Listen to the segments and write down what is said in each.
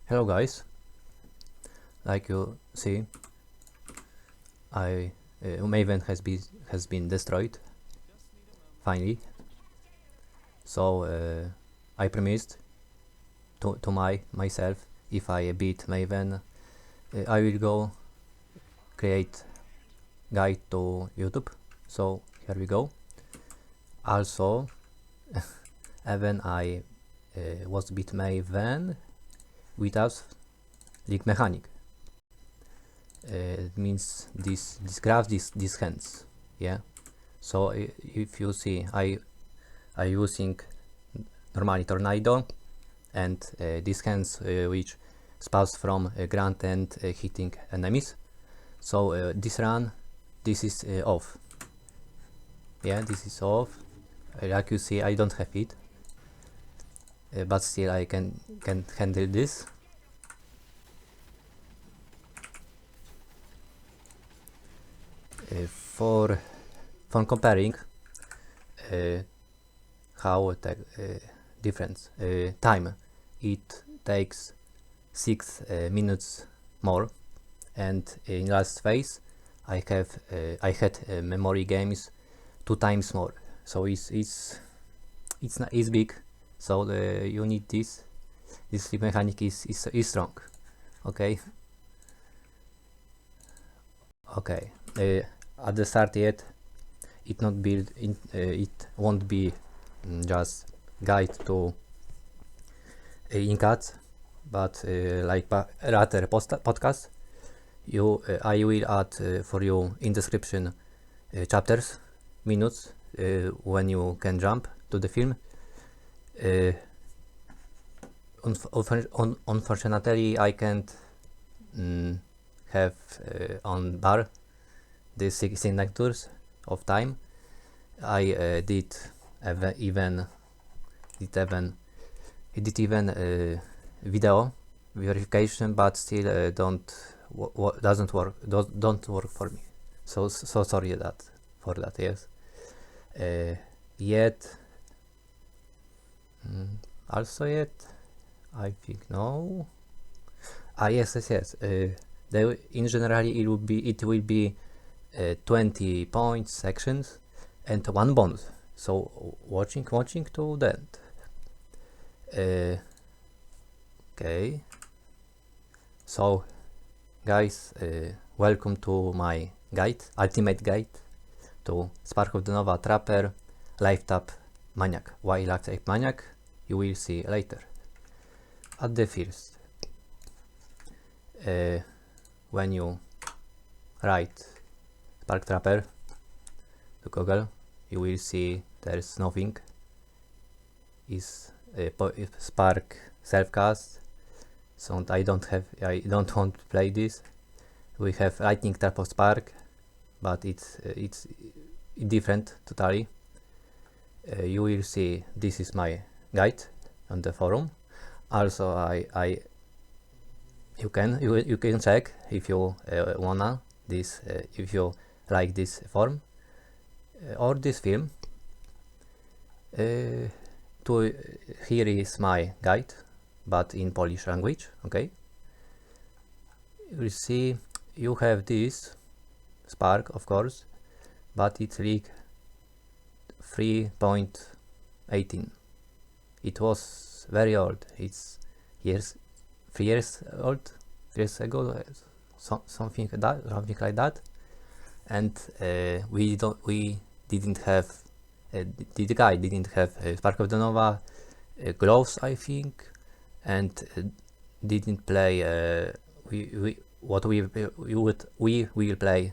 Hello guys, like you see, Maven has been destroyed finally. So I promised to myself, if I beat Maven, I will go create guide to YouTube. So here we go. Also, even I was beat Maven without league mechanic. It means this graph these hands, yeah. So if you see, I using normally tornado and these hands which spawns from ground and hitting enemies. So this run, this is off. Yeah, this is off. Like you see, I don't have it, but still I can handle this. For comparing how difference time, it takes 6 minutes more, and in last phase I had memory games 2 times more. So it's big. So you need this mechanic is strong. Okay. At the start yet, it not build in, it won't be just guide to Incat, but like rather podcast. I will add for you in description chapters, minutes when you can jump to the film. Unfortunately, I can't have on bar the signatures of time. I did even video verification, but still doesn't work. Don't work for me. So sorry for that. Yes. Yet. Also yet. I think no. Yes. In general, it will be 20 points sections and 1 bonus. So watching to the end. Okay. So guys, welcome to my ultimate guide to Spark of the Nova Trapper Life Tap Maniac. Why Life Tap Maniac? You will see later. At the first, when you write Spark Trapper to Google, you will see there's nothing. Is Spark self-cast. So I don't want to play this. We have Lightning Trap of Spark, but it's different totally. You will see this is my guide on the forum. Also, you can check if you wanna this if you like this form or this film. Here is my guide, but in Polish language. Okay, you will see you have this Spark, of course, but it's league 3.18. It was very old. It's 3 years old, 3 years ago, something like that. And we didn't have the guy didn't have Spark of the Nova gloves, I think, and didn't play. We will play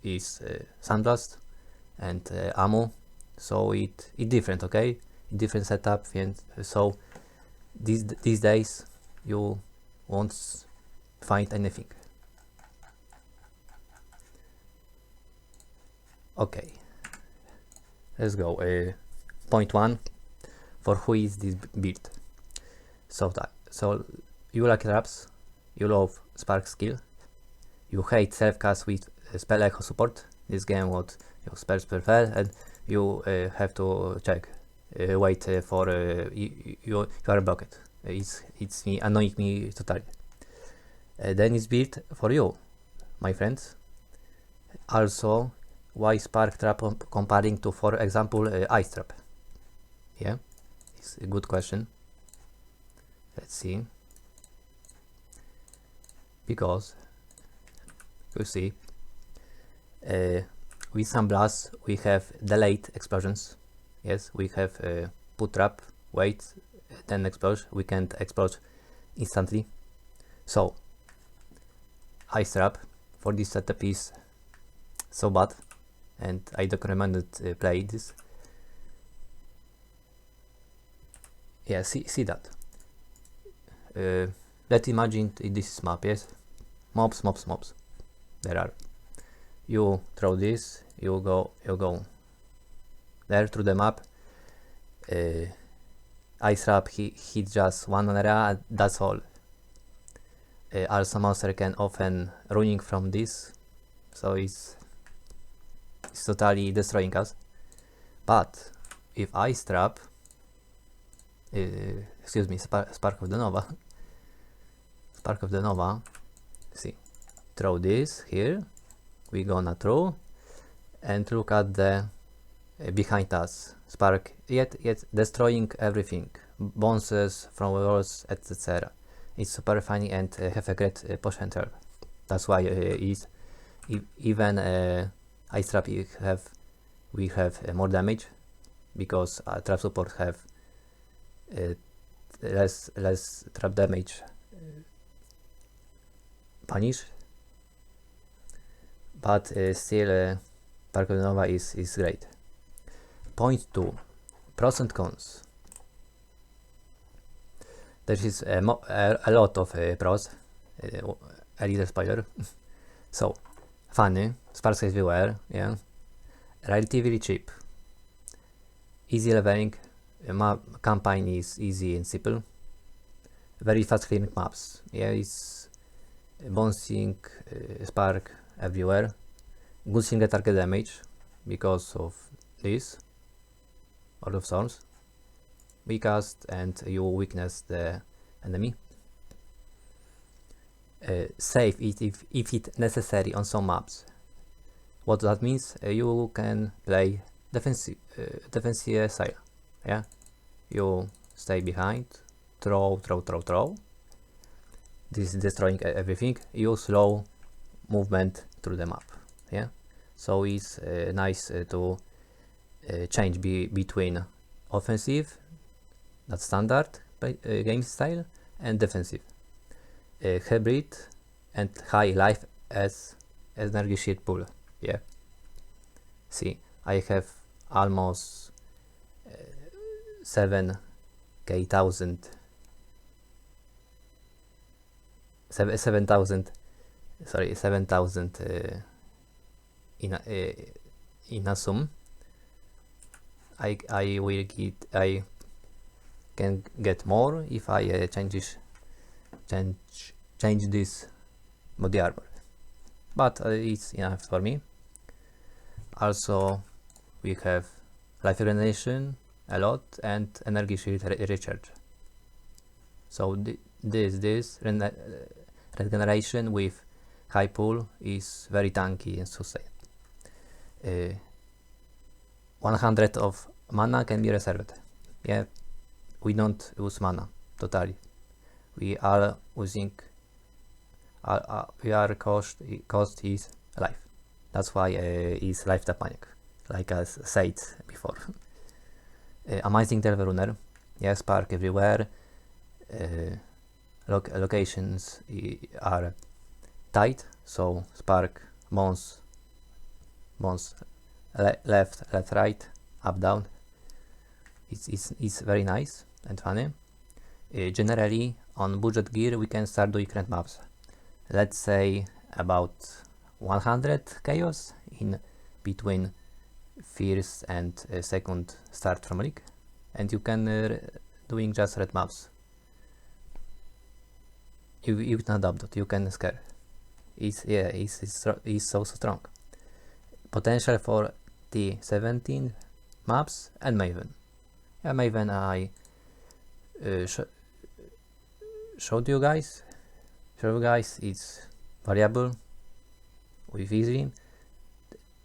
is Sandblast and ammo. So it different, okay, different setup. And so these days you won't find anything. Okay, let's go. Point 1, for who is this build? So you like traps, you love Spark skill, you hate self-cast with spell echo support. This game what your spells prefer, and you have to check wait for you are blocked. It's me annoying me totally. Then it's built for you, my friends. Also, why Spark Trap comparing to, for example, Ice Trap? Yeah, it's a good question. Let's see. Because you see, with some blasts we have delayed explosions. Yes, we have put trap, wait, then explode. We can't explode instantly. So Ice Trap for this setup is so bad, and I don't recommend it, play this. Yeah, see that. Let's imagine this map. Yes, mobs. There are. You throw this. You go there through the map. Ice Trap hit just one area. That's all. Also, monster can often running from this, so it's totally destroying us. But if Ice Trap, excuse me, Spark of the Nova, see, throw this here, we gonna throw, and look at the behind us, Spark, yet destroying everything, bounces from walls, etc. It's super funny and have a great potential. That's why even Ice Trap we have more damage, because trap support have less trap damage punish, but still Spark of the Nova is great. Point 2, pros and cons. There is a lot of pros, a little spoiler. So, funny, sparks everywhere, yeah. Relatively cheap. Easy leveling, campaign is easy and simple. Very fast clearing maps, yeah, it's bouncing spark everywhere. Good single target damage because of this, Order of Storms. We cast and you weakness the enemy. Save it if it's necessary on some maps. What that means? You can play defensive style. Yeah, you stay behind, throw. This is destroying everything. You slow movement through the map. Yeah, so it's nice to change between offensive, that's standard game style, and defensive, hybrid, and high life as energy shield pool. Yeah, see, I have almost 7,000 in a sum. I can get more if I change this body armor, but it's enough for me. Also, we have life regeneration a lot and energy shield recharge. So this regeneration with high pool is very tanky and sustain. 100 of mana can be reserved. Yeah, we don't use mana totally. We are using cost is life. That's why is life tap panic, like I said before. Amazing Delver Runner. Yeah, spark everywhere. Locations are tight, so spark bounce left, right, up, down. It's very nice and funny. Generally, on budget gear, we can start doing different maps. Let's say about 100 chaos in between first and second start from league, and you can doing just red maps. You can adapt it. You can scare. It's so strong. Potential for the 17 maps and Maven. Yeah, Maven showed you guys. It's variable with easy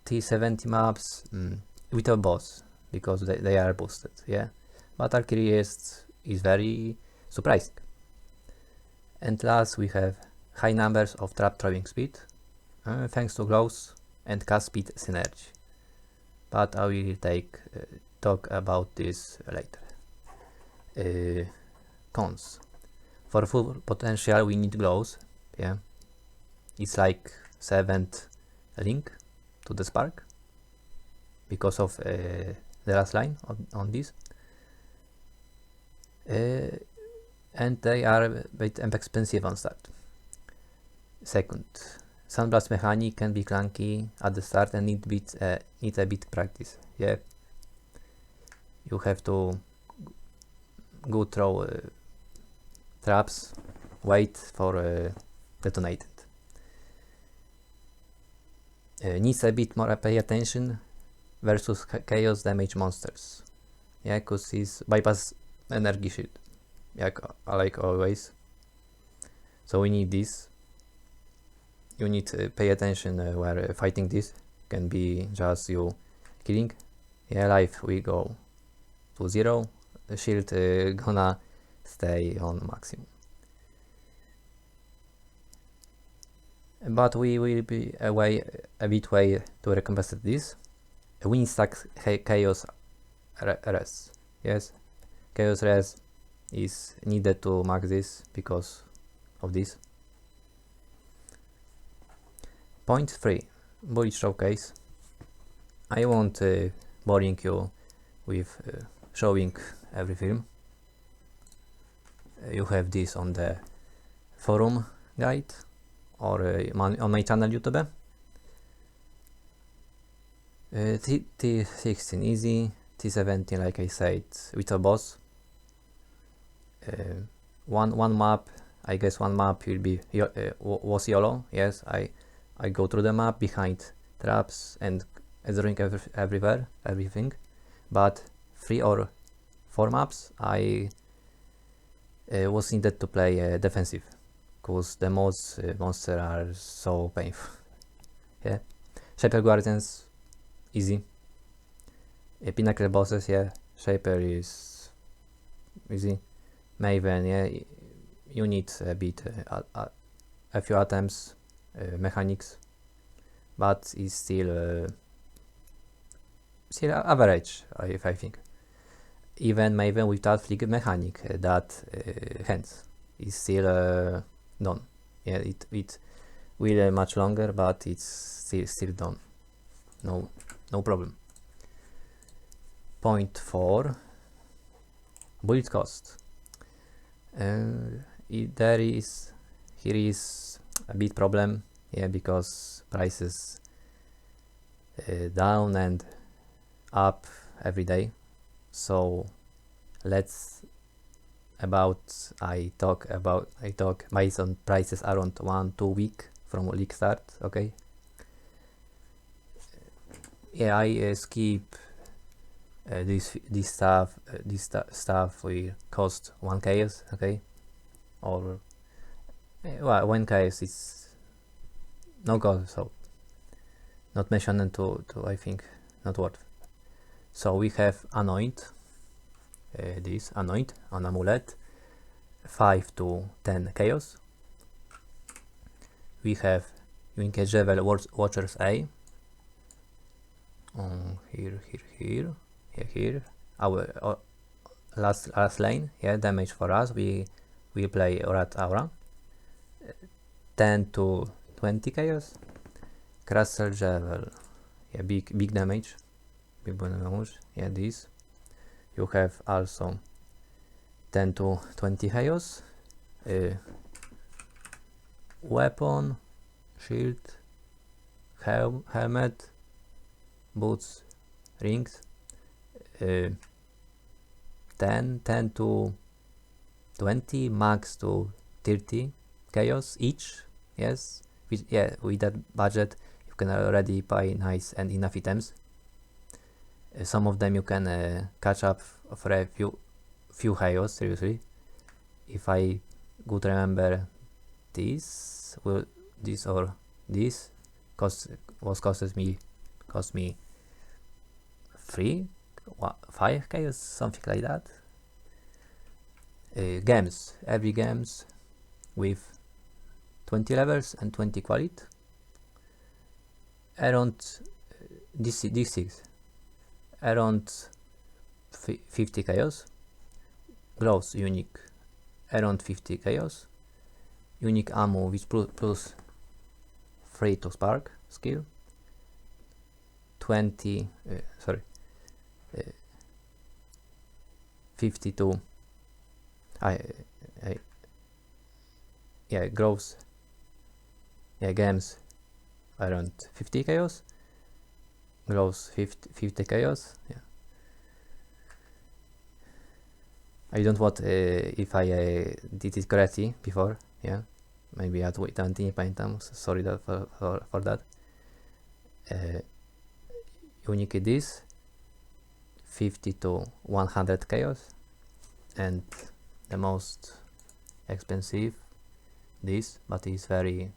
T70 maps with a boss because they are boosted, yeah. But Valkyrie is very surprising. And last we have high numbers of trap throwing speed thanks to glows and cast speed synergy. But I will talk about this later. Cons. For full potential we need glows, yeah. It's like 7th link to the spark because of the last line on this. And they are a bit expensive on start. Second, Sunblast mechanic can be clunky at the start and need a bit practice. Yeah, you have to go through traps, wait for detonated. Needs a bit more pay attention versus chaos damage monsters. Yeah, cause he's bypass energy shield. Yeah, like always. So we need this. You need to pay attention where fighting this can be just you killing. Yeah, life we go to 0. The shield gonna stay on maximum. But we will be a bit way to recompense this. Win stack chaos res. Yes, chaos res is needed to max this because of this. Point 3. Bullet showcase. I won't boring you with showing every film. You have this on the forum guide or on my channel YouTube. T16 easy, T17 like I said with a boss. One map, I guess one map will be was YOLO. Yes, I go through the map behind traps and throwing everything. But 3 or 4 maps I was needed to play defensive because the monsters are so painful. Yeah, Shaper Guardians easy. Pinnacle bosses, yeah, Shaper is easy. Maven, yeah, you need a bit a few items, mechanics, but it's still average, I think. Even Maven without flick mechanic, that hands is still done. Yeah, it will much longer, but it's still done. No problem. Point 4. Build cost. Here is a bit problem, yeah, because prices down and up every day. So let's I talk based on prices around 1-2 week from league start. Okay, yeah, I skip this stuff will cost 1 chaos, okay, or well, 1 chaos is no goal, so not mentioned to I think not worth. So we have anoint, this anoint, an amulet, 5 to 10 chaos. We have Winked Javel Watchers A. Here. Our last lane, yeah, damage for us. We play Rat Aura. 10 to 20 chaos. Crustle Javel, yeah, big damage. Yeah, this. You have also 10 to 20 chaos. Weapon, shield, helmet, boots, rings. 10 to 20, max to 30 chaos each. Yes, with that budget you can already buy nice and enough items. Some of them you can catch up for a few chaos, seriously. If I good remember this will this or this cost me 5k or something like that. Games, every games with 20 levels and 20 quality, around D6 around 50 chaos, gloves unique around 50 chaos, unique ammo with plus 3 to spark skill, 52 grows games around 50 chaos, grows 50 chaos. I don't want if I did it correctly before. Maybe I nie pamiętam, sorry for that. Unique this 50 to 100 chaos, and the most expensive this, but it's very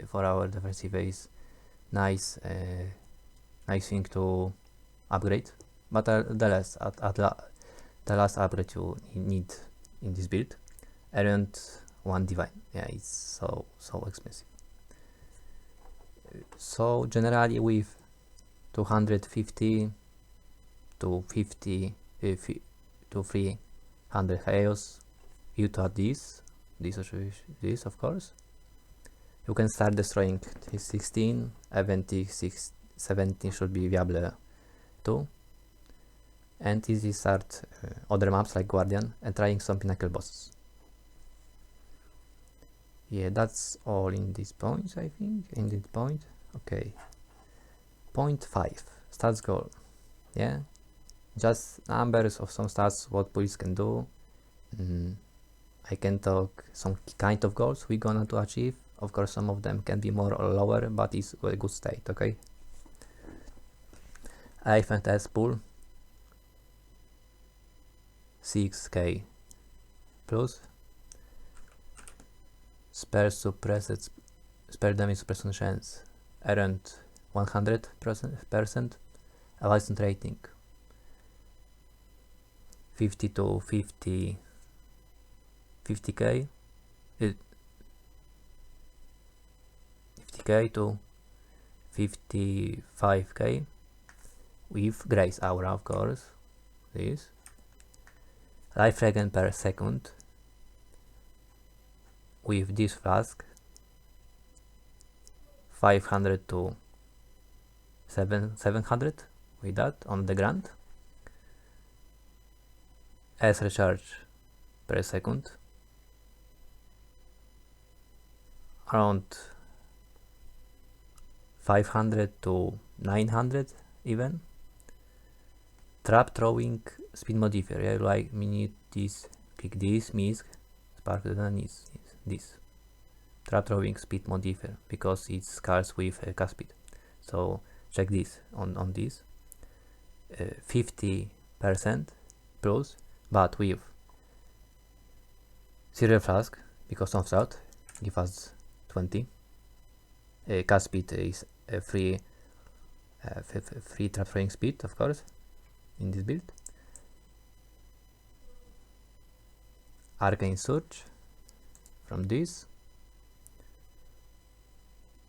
for our defensive base nice thing to upgrade, but the last upgrade you need in this build, around 1 divine. It's so expensive. So generally with 250 to 50 to 300 chaos, you taught this of course, you can start destroying 16, eventually 17 should be viable too, and easy start other maps like Guardian and trying some pinnacle bosses. That's all in these points, I think. In this point, okay. Point 5, stats goal. Just numbers of some stats what police can do. I can talk some kind of goals we're gonna to achieve. Of course, some of them can be more or lower, but it's a good state, okay? Life and S pool 6k plus. Spare damage suppression chance around 100%. License rating 50 to 50k 50k to 55k with Grace Aura, of course. This life regen per second with this flask 500 to 700 with that on the ground. S recharge per second around 500 to 900 even. Trap throwing speed modifier, like we need this, click this, miss, spark the this. Trap throwing speed modifier because it scars with cast speed. So check this on this 50% plus, but with serial flask because of that give us 20. Cast speed is free trap throwing speed, of course, in this build. Arcane Surge from this,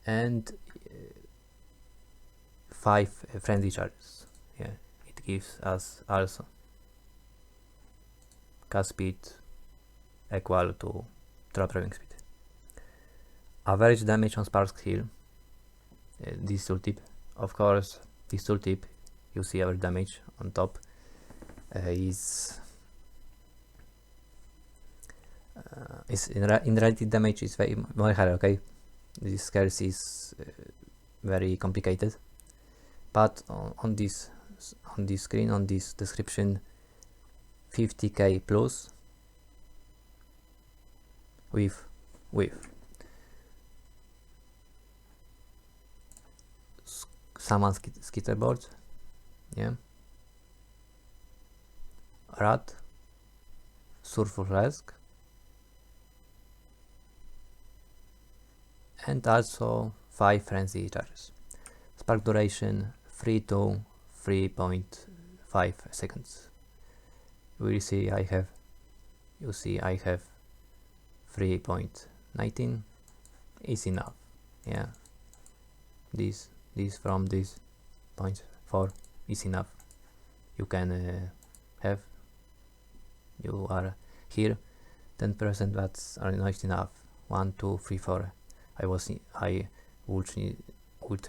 and 5 frenzy charges. It gives us also cast speed equal to trap throwing speed. Average damage on spark skill, this tooltip, of course. This tooltip, you see our damage on top is in reality damage is very high, okay? This scarce is very complicated, but on this screen, on this description, 50k plus with Summon Skitterboard, Rat, Surfer Flask, and also 5 frenzy charges. Spark duration 3 to 3.5 seconds. You see I have 3.19 is enough. Yeah, this from this 0.4 is enough. You can have, you are here 10%, that's not enough. 1, 2, 3, 4. I would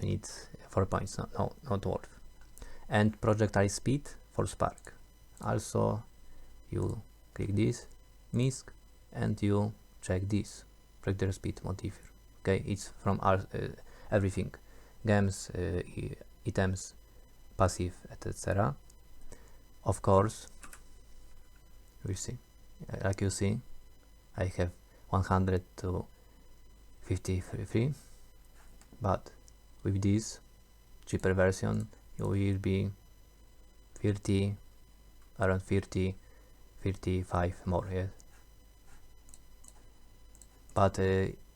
need 4 points. No, not worth. And projectile speed for spark. Also, you click this misc and you check this projectile speed modifier. Okay, it's from everything, games, items, passive, etc. Of course, we see, like you see, I have 100 to 53, but with this cheaper version you will be 30, around 30, 35 more. Yes, but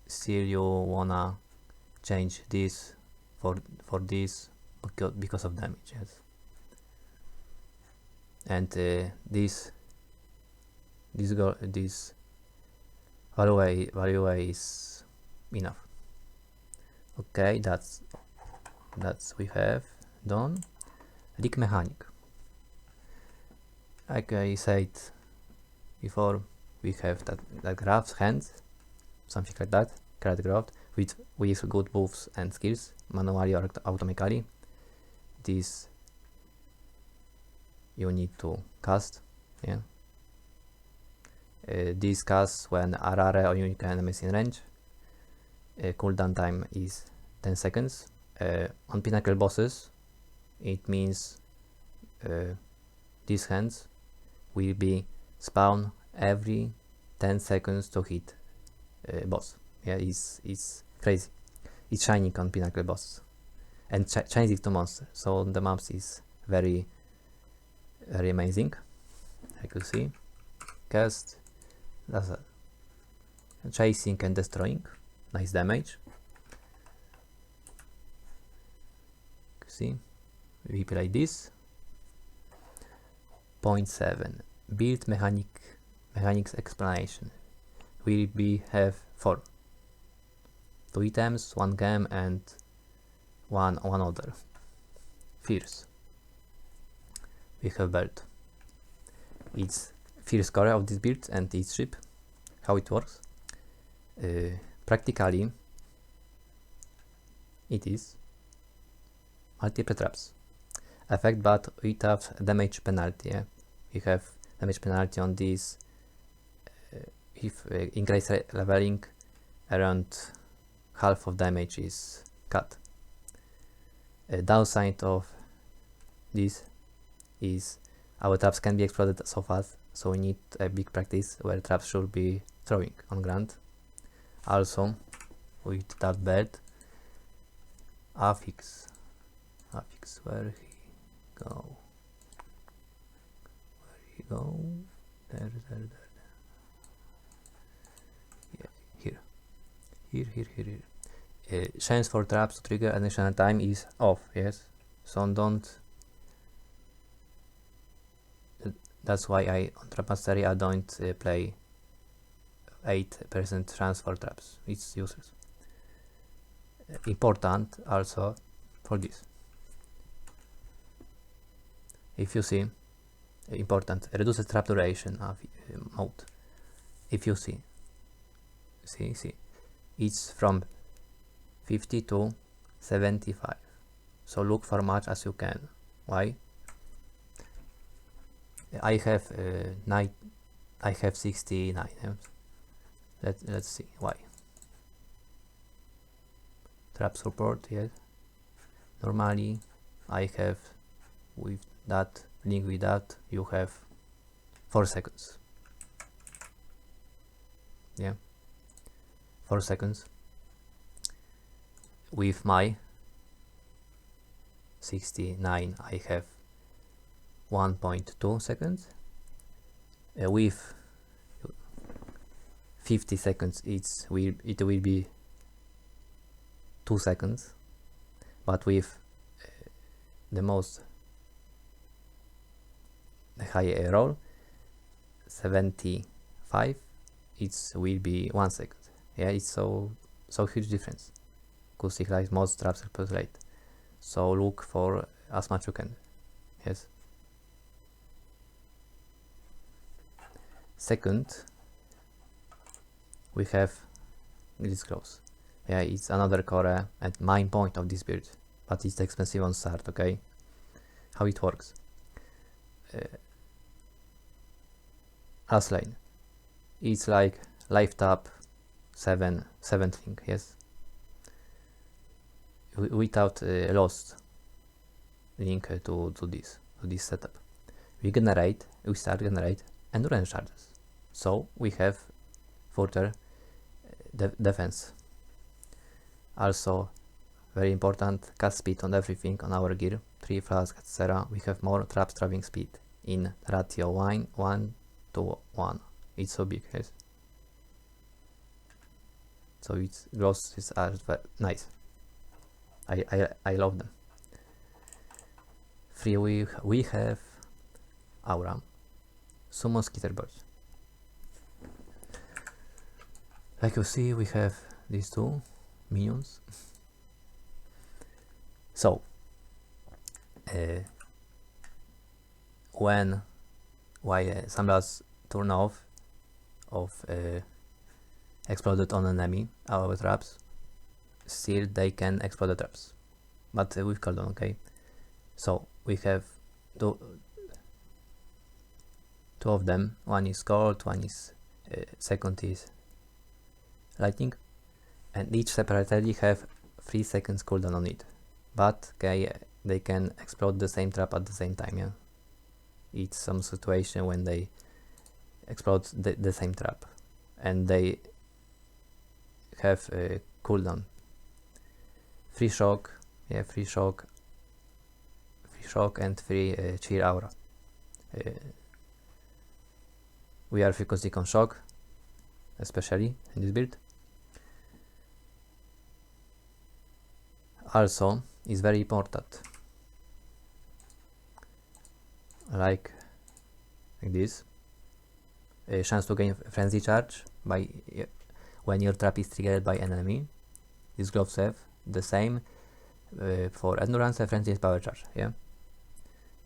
still you wanna change this for this because of damage. Yes, and this value is enough. Okay, that's we have done. Rig mechanic. Like I said before, we have that Grafts hands, something like that, create graft with good buffs and skills, manually or automatically. This you need to cast. Yeah. This casts when rare or unique enemies in range. Cooldown time is 10 seconds. On pinnacle bosses, it means these hands will be spawn every 10 seconds to hit boss. Yeah, it's crazy. It's shining on pinnacle bosses and changing to monster. So the maps is very amazing. Like you see, cast. That's a chasing and destroying. Nice damage. See, we play this. 0.7 build mechanics explanation. We have 4. 2 items, 1 gem and one other. Fierce. We have belt. It's fierce core of this build and its ship. How it works? Practically, it is multiple traps effect, but without damage penalty. Yeah? You have damage penalty on this if increase leveling, around half of damage is cut. Downside of this is our traps can be exploded so fast, so we need a big practice where traps should be throwing on ground. Also, with that belt, affix, where he go, there. Yeah, here. Chance for traps to trigger additional time is off. Yes, so don't. That's why on Trap Mastery I don't play 8% chance for traps. It's useless. Important also for this. If you see, important, reduces trap duration of mode. If you see, it's from 50 to 75. So look for much as you can. Why? I have 69. Let's see why. Trap support, yes. Normally I have with that link with that you have 4 seconds. Yeah, 4 seconds. With my 69 I have 1.2 seconds. With 50 seconds it will be 2 seconds, but with the most high roll 75, it will be 1 second. Yeah, it's so huge difference. Acoustic like most traps per rate. So look for as much you can. Yes. Second, we have this close. Yeah, it's another core and main point of this build, but it's expensive on start. Okay, how it works? Last lane, it's like life tap 7 thing. Yes, without lost link to this setup. We start generate endurance charges. So we have further defense. Also, very important, cast speed on everything on our gear, 3 flask, etc. We have more trap trapping speed in ratio 1 to 1. It's so big, yes. So its glosses are nice. I love them. 3 we have aura, summon skitterbirds. Like you see, we have these 2 minions. So while Samlas turn off of exploded on enemy our traps, still they can explode the traps, but with cooldown. Okay, so we have two of them. One is cold, one is second is lightning, and each separately have 3 seconds cooldown on it, but okay, they can explode the same trap at the same time. Yeah, it's some situation when they explode the same trap and they have a cooldown. Free shock and 3 cheer aura. We are focusing on shock, especially in this build. Also, is very important, like this, a chance to gain frenzy charge by when your trap is triggered by enemy. These gloves have the same for endurance and frenzy and power charge. Yeah,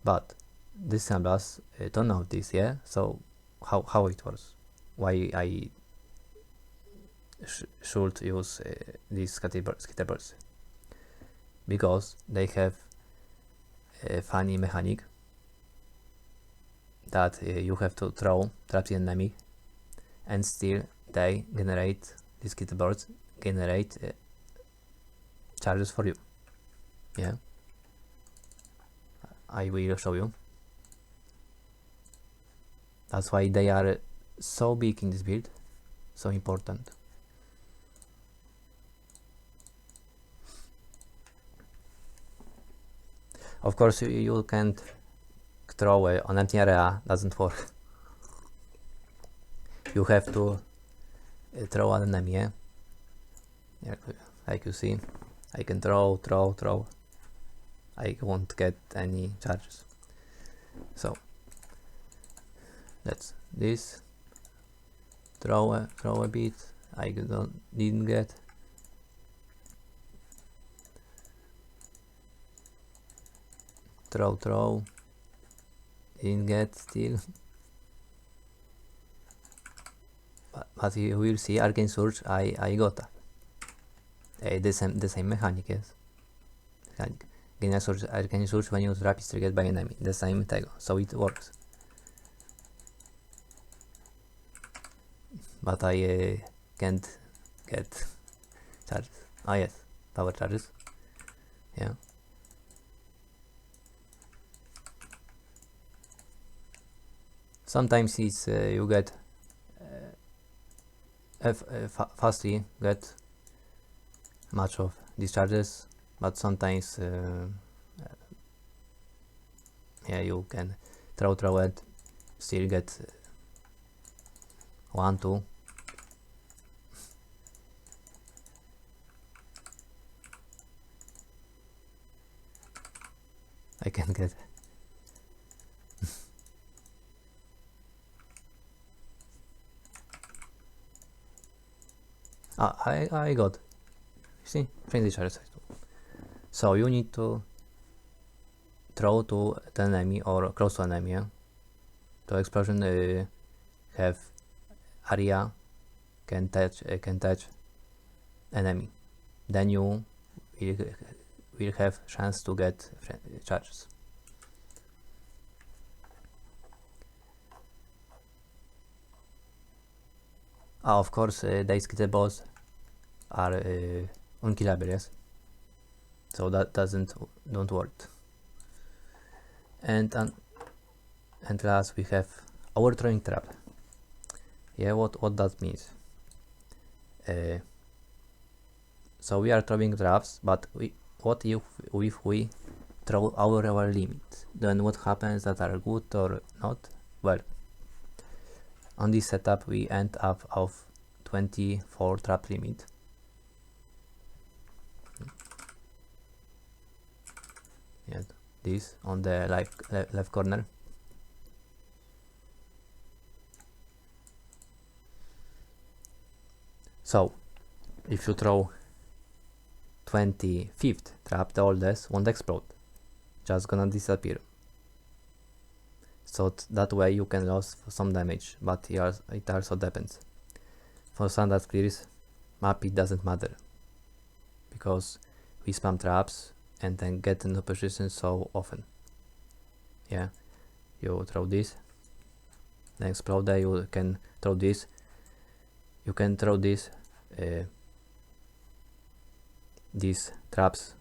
but this symbols don't know this. Yeah, so how it works? Why I should use these skitterbirds? Because they have a funny mechanic that you have to throw traps in enemy and still they generate, these skitterbirds generate charges for you. Yeah, I will show you. That's why they are so big in this build, so important. Of course, you can't throw on empty area, doesn't work. You have to throw an enemy. Yeah, like you see, I can throw. I won't get any charges. So that's this. Throw a bit. I didn't get. Throw. Didn't get still. But you will see Arcane Surge. I got that. The same mechanic, yes. Arcane Surge when your trap is triggered by enemy. The same tag, so it works. But I can't get charges. Ah yes, power charges. Yeah. Sometimes it's you get fastly get much of these charges, but sometimes yeah, you can throw it, still get 1, 2. I can get. I got. See, friendly charge. So you need to throw to the enemy or close to enemy. Yeah? The explosion have area can touch enemy. Then you will have chance to get charges. Of course, the boss are unkillable, yes. So that don't work. And last we have our throwing trap. Yeah, what that means? So we are throwing traps, but what if we throw our limit? Then what happens that are good or not? Well, on this setup we end up of 24 trap limit. Yeah, this on the left corner. So if you throw 25th trap, the oldest won't explode, just gonna disappear. So that way you can lose some damage, but it also depends. For standard clears map it doesn't matter, because we spam traps and then get into position so often. Yeah, you throw this, then explode there, you can throw this, you can throw this, these traps.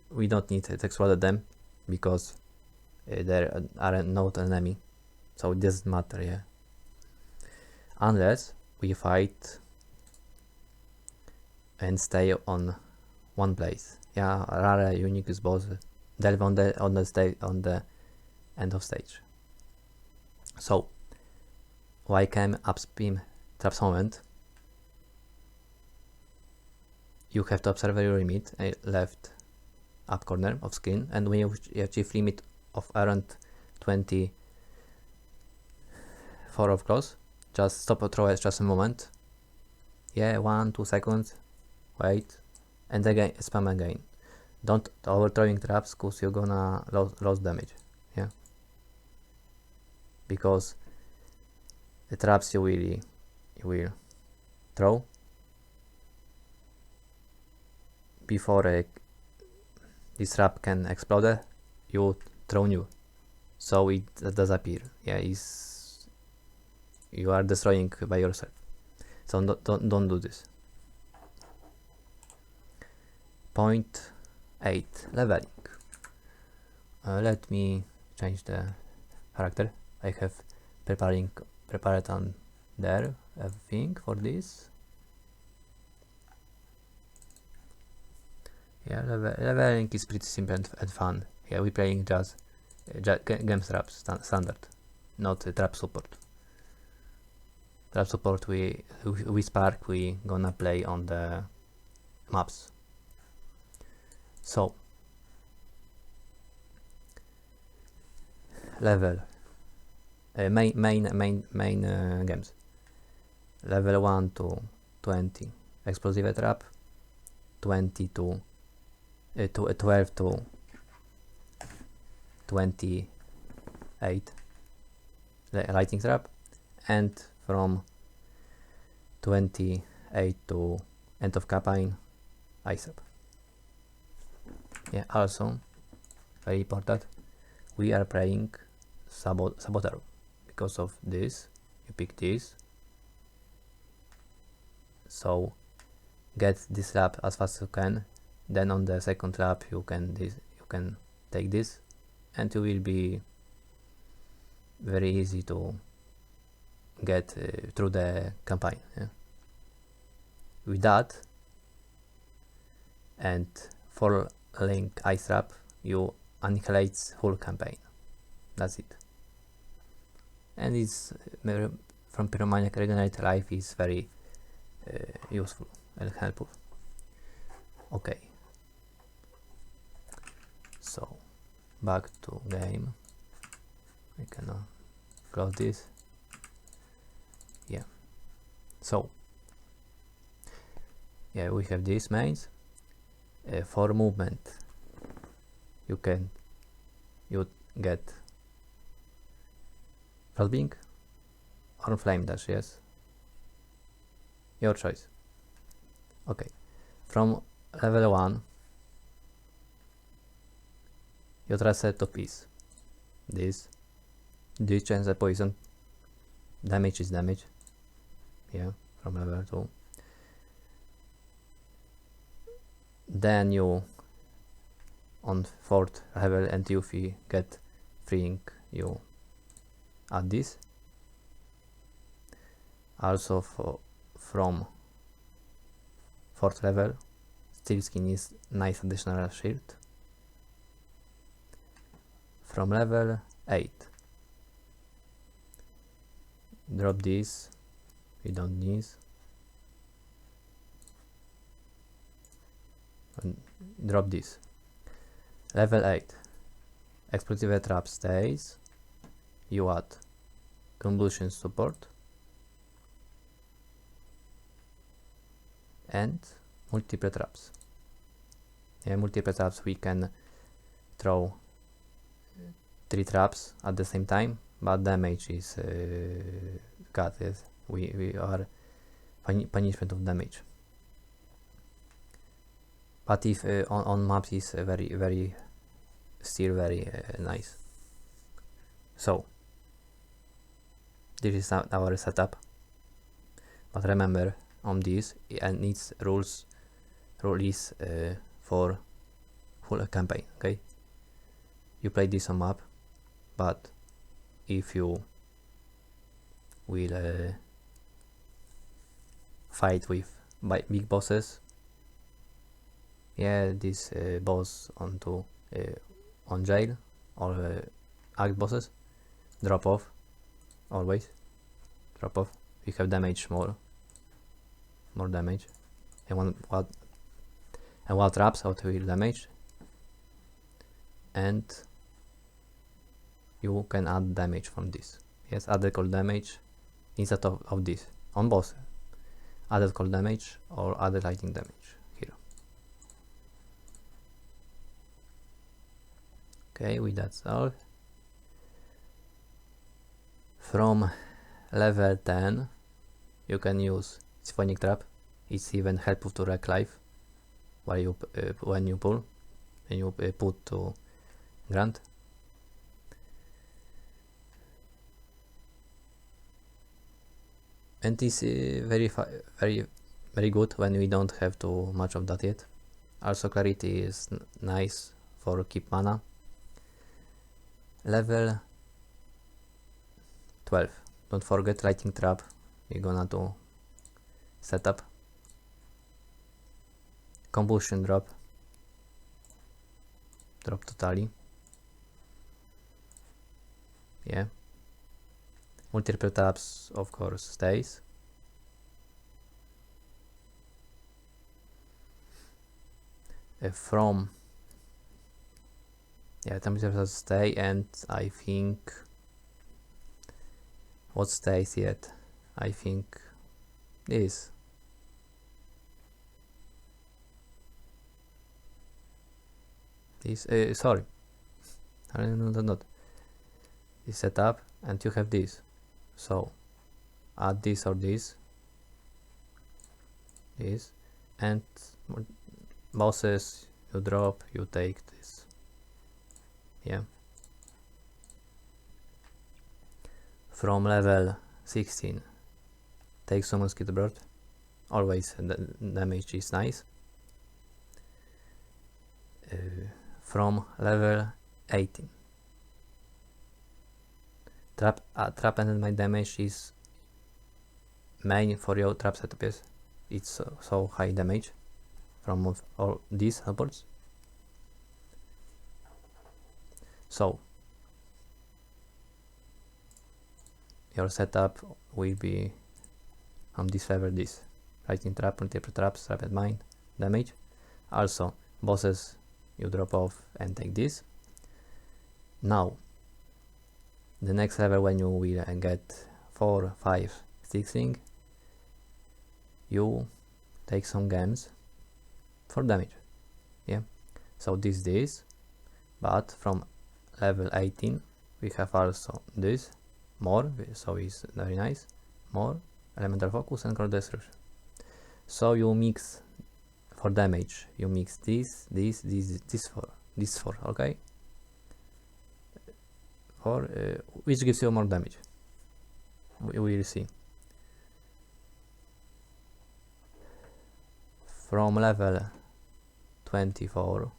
We don't need to explode them because there are not enemy, so it doesn't matter. Yeah, unless we fight and stay on one place. Yeah, rare unique boss delve on the end of stage. So why came upspin traps moment? You have to observe your limit, left up corner of screen, and when you achieve limit of around 24 of close, just stop or throw it just a moment. Yeah, 1-2 seconds, wait, and again spam again. Don't overthrowing traps, cause you're gonna lose damage. Yeah, because the traps you will throw before this trap can explode, you throw new, so it disappear. Yeah, you are destroying by yourself. So don't do this. Point 8 leveling. Let me change the character. I have prepared on there everything for this. Yeah, leveling is pretty simple and fun. Yeah, we playing just game traps standard, not trap support. Trap support we Spark we gonna play on the maps. So level main games. Level 1 to 20 explosive trap, 20 to 12 to 28 lightning trap, and from 28 to end of campaign ice trap. Yeah, also very important, we are playing saboteur. Because of this, you pick this, so get this trap as fast as you can. Then on the second trap you can take this, and it will be very easy to get through the campaign. Yeah. With that and for link ice trap, you annihilate whole campaign. That's it. And it's from Pyromaniac Regenerate Life is very useful and helpful. Okay. So back to game. I cannot close this. Yeah. So yeah, we have these mains. For movement, you get Frostbink or Flame Dash. Yes, your choice. Okay, from level 1 you try set to piece. This change the poison. Damage is damage. Yeah, from level 2. Then you on 4th level, and if you get freeing, you add this. Also from 4th level, Steel Skin is nice additional shield. From level 8, drop this, we don't need. And drop this. Level 8, explosive trap stays, you add combustion support and multiple traps. Yeah, multiple traps, we can throw 3 traps at the same time, but damage is cut. Yes, we are punishment of damage. But if on maps is very still very nice. So this is our setup. But remember, on this it needs rules is for full campaign. Okay, you play this on map, but if you will fight with big bosses, yeah, this boss on jail or act bosses, drop off, always drop off. You have damage more damage, and one traps out will damage, and you can add damage from this. Yes, added cold damage instead of this on boss. Added cold damage or added lightning damage here. Okay, that's all. From level 10 you can use Symphonic Trap. It's even helpful to wreck life while you when you pull and you put to Grant. And this is very good when we don't have too much of that yet. Also Clarity is nice for keep mana. Level 12, don't forget Lightning Trap. We're gonna do setup. Combustion drop totally. Yeah, multiple taps of course stays. From temperature stay, and I think what stays yet, I think this. Sorry, not this setup, and you have this. So add this or this, and bosses you drop, you take this. Yeah. From level 16, take summon Skid Bird. Always the damage is nice. From level 18, trap and my damage is main for your trap setup. Yes, it's so high damage from all these supports. So your setup will be on this level, lightning trap, multiple traps, rapid mine, damage. Also bosses you drop off and take this. Now the next level, when you will get 4, 5, 6 ring, you take some gems for damage. Yeah, so this, but from level 18 we have also this more, so it's very nice, more elemental focus and core destruction. So you mix for damage, you mix this four, okay, for which gives you more damage. We will see. From level 24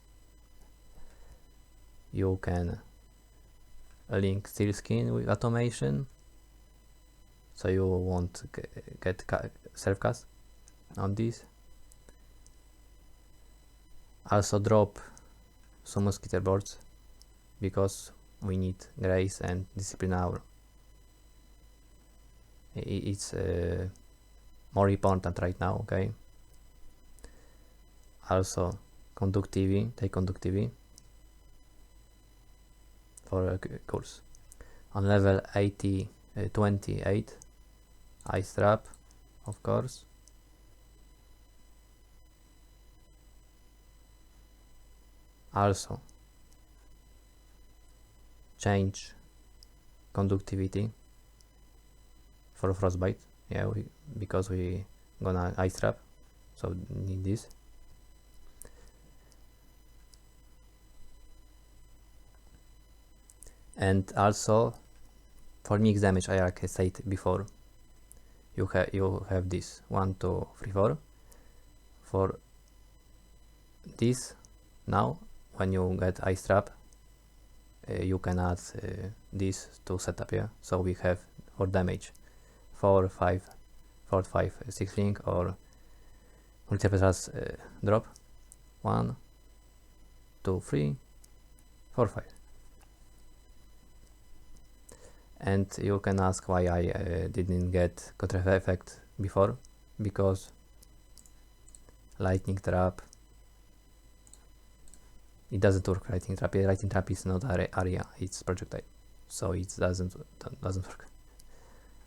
you can link steel skin with automation, so you won't get self cast on this. Also drop some mosquito boards because we need grace and discipline hour. It's more important right now, okay. Also conductivity, take conductivity for a course. On level 28 ice trap, of course. Also change conductivity for frostbite, yeah, because we gonna ice trap, so need this. And also for mix damage, I like I said before, you have this 1, 2, 3, 4 for this. Now when you get ice trap, you can add this to setup, yeah. So we have for damage 4, 5, 6 ring, or multi-purpose drop 1, 2, 3, 4, 5. And you can ask why I didn't get counter effect before, because lightning trap, it doesn't work. Lightning trap is not area, it's projectile, so it doesn't work.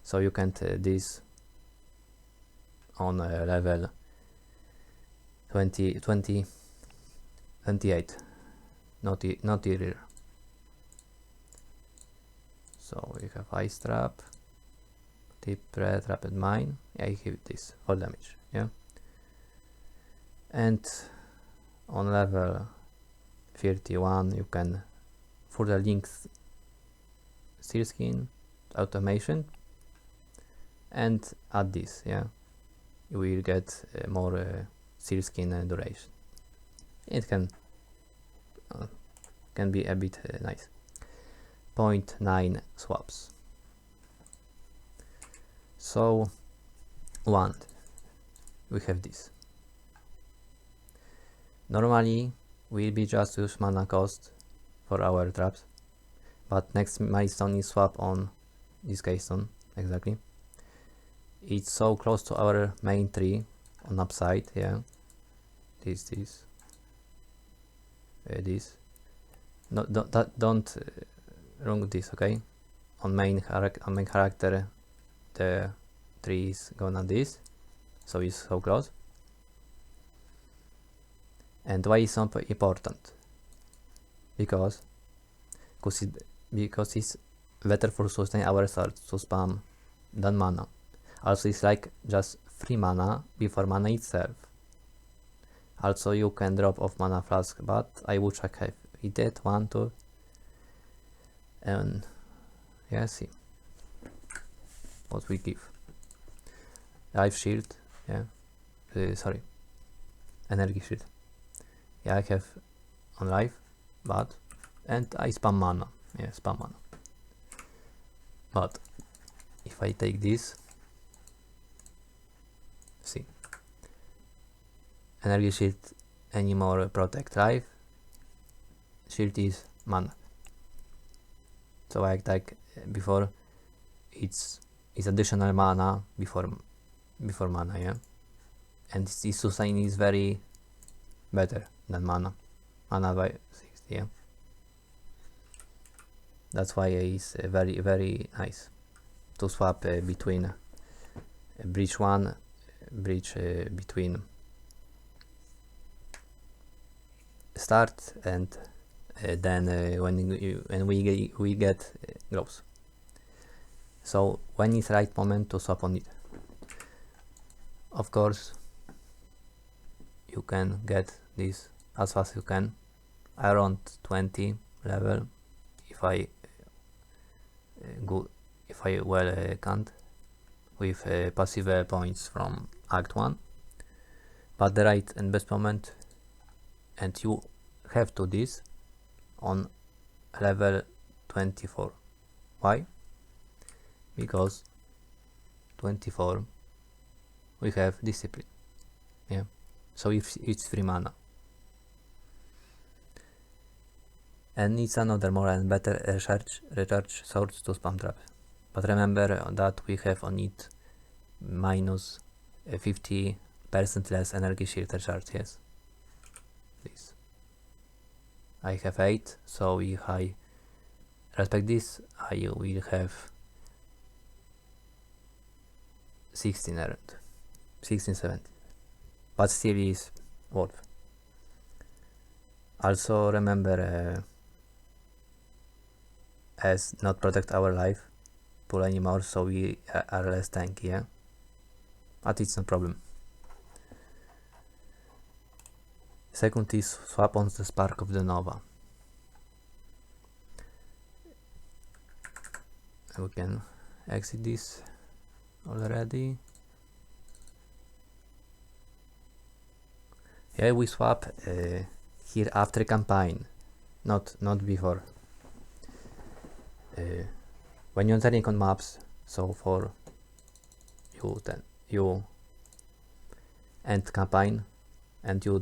So you can't this on level 28, not earlier. So you have ice trap, tip trapped mine. Yeah, I hit this for damage, yeah. And on level 31 you can further link steel skin automation and add this, yeah. You will get more steel skin duration. It can be a bit nice. 0.9 swaps. So wand, we have this. Normally will be just use mana cost for our traps, but next milestone is swap on this keystone. Exactly, it's so close to our main tree on upside, yeah. This no, don't wrong this, okay. On main character the tree is gonna this, so it's so close. And why is so important? Because it's better for sustain our start to spam than mana. Also it's like just free mana before mana itself. Also you can drop off mana flask, but I wish I have it 1, 2, and yeah, see what we give. Life shield, yeah, sorry, energy shield. Yeah, I have on life, but and I spam mana, yeah, spam mana. But if I take this, see, energy shield anymore protect life, shield is mana. So I like before, it's additional mana before mana, yeah, and this sustain is very better than mana. mana by 60, yeah. That's why it's very nice to swap between bridge 1, bridge between start and then when we get growth. So when is right moment to swap on it? Of course, you can get this as fast as you can, around 20 level, if I can't, with passive points from Act 1. But the right and best moment, and you have to this on level 24. Why? Because 24 we have discipline, yeah, so it's free mana, and it's another more and better recharge source to spam trap. But remember that we have on it minus 50% less energy shield recharge, yes. This I have 8, so if I respect this, I will have 16 around 1670, but still is worth. Also remember as not protect our life pool anymore, so we are less tanky, yeah, but it's no problem. Second is swap on the spark of the Nova. We can exit this already. Yeah, we swap here after campaign, not before. When you're entering on maps, so for you end campaign and you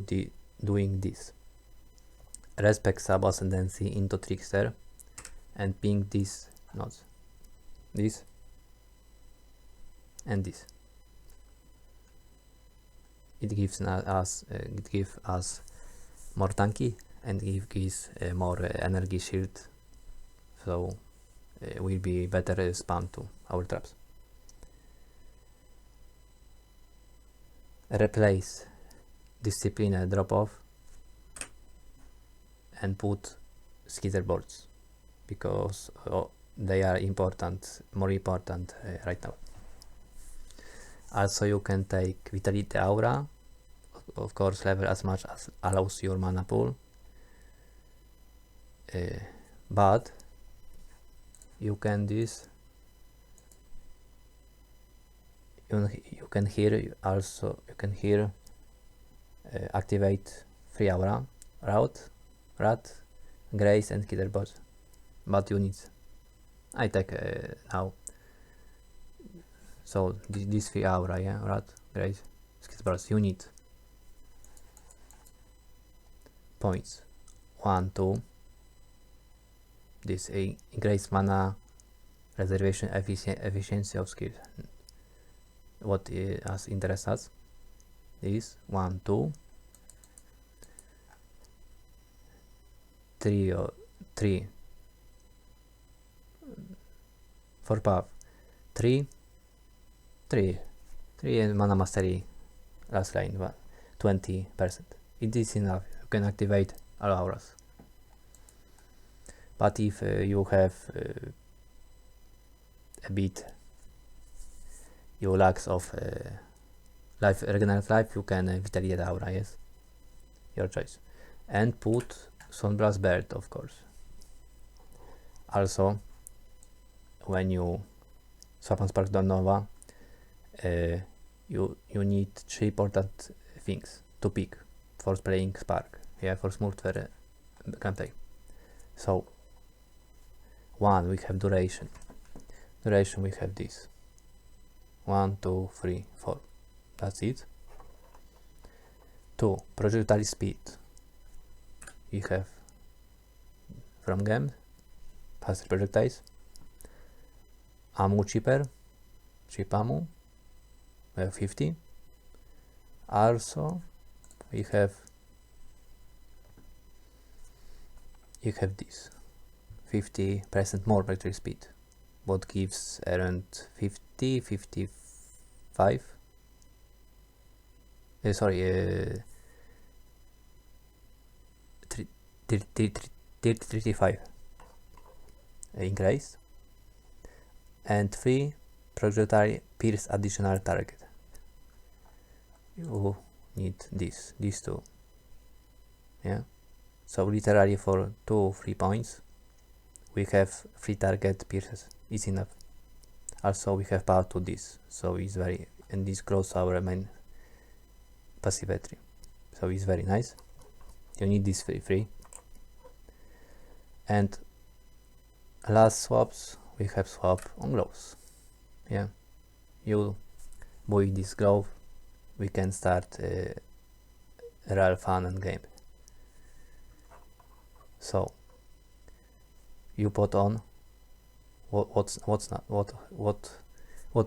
doing this, respect sub Ascendancy into Trickster and ping this nodes, this and this. It gives us more tanky and gives more energy shield, so will be better spam to our traps. Replace discipline drop off and put skitter boards, because they are more important right now. Also you can take Vitality Aura, of course level as much as allows your mana pool, but you can activate free aura, rat, grace and killer boss, but you need, I take now, so this free aura, yeah, rat, grace, killer boss, you need points 1, 2, this increase mana reservation efficiency of skills. What us interests us is 1, 2, 3 for path, 3 and mana mastery last line 20%. It is enough, you can activate all auras. But if you have a bit you lacks of life, regenerate life, you can Vitality Aura, yes, your choice, and put Sunblast Bird, of course. Also, when you swap on Spark Nova, you need 3 important things to pick for playing Spark, yeah, for smooth campaign. So 1, we have duration, we have this 1, 2, 3, 4, that's it. 2, projectile speed, we have from game faster projectiles, ammo cheap ammo, we have 50. Also we have you have this 50% more battery speed, what gives around 55 sorry 35 increase, and 3 projectile pierce additional target. You need these two, yeah. So literally for 2-3 points we have 3 target pierces, is enough. Also we have power to this, so it's very, and this grows our main passive battery, so it's very nice. You need this free. And last swaps, we have swap on gloves, yeah. You buy this glove, we can start real fun and game. So you put on what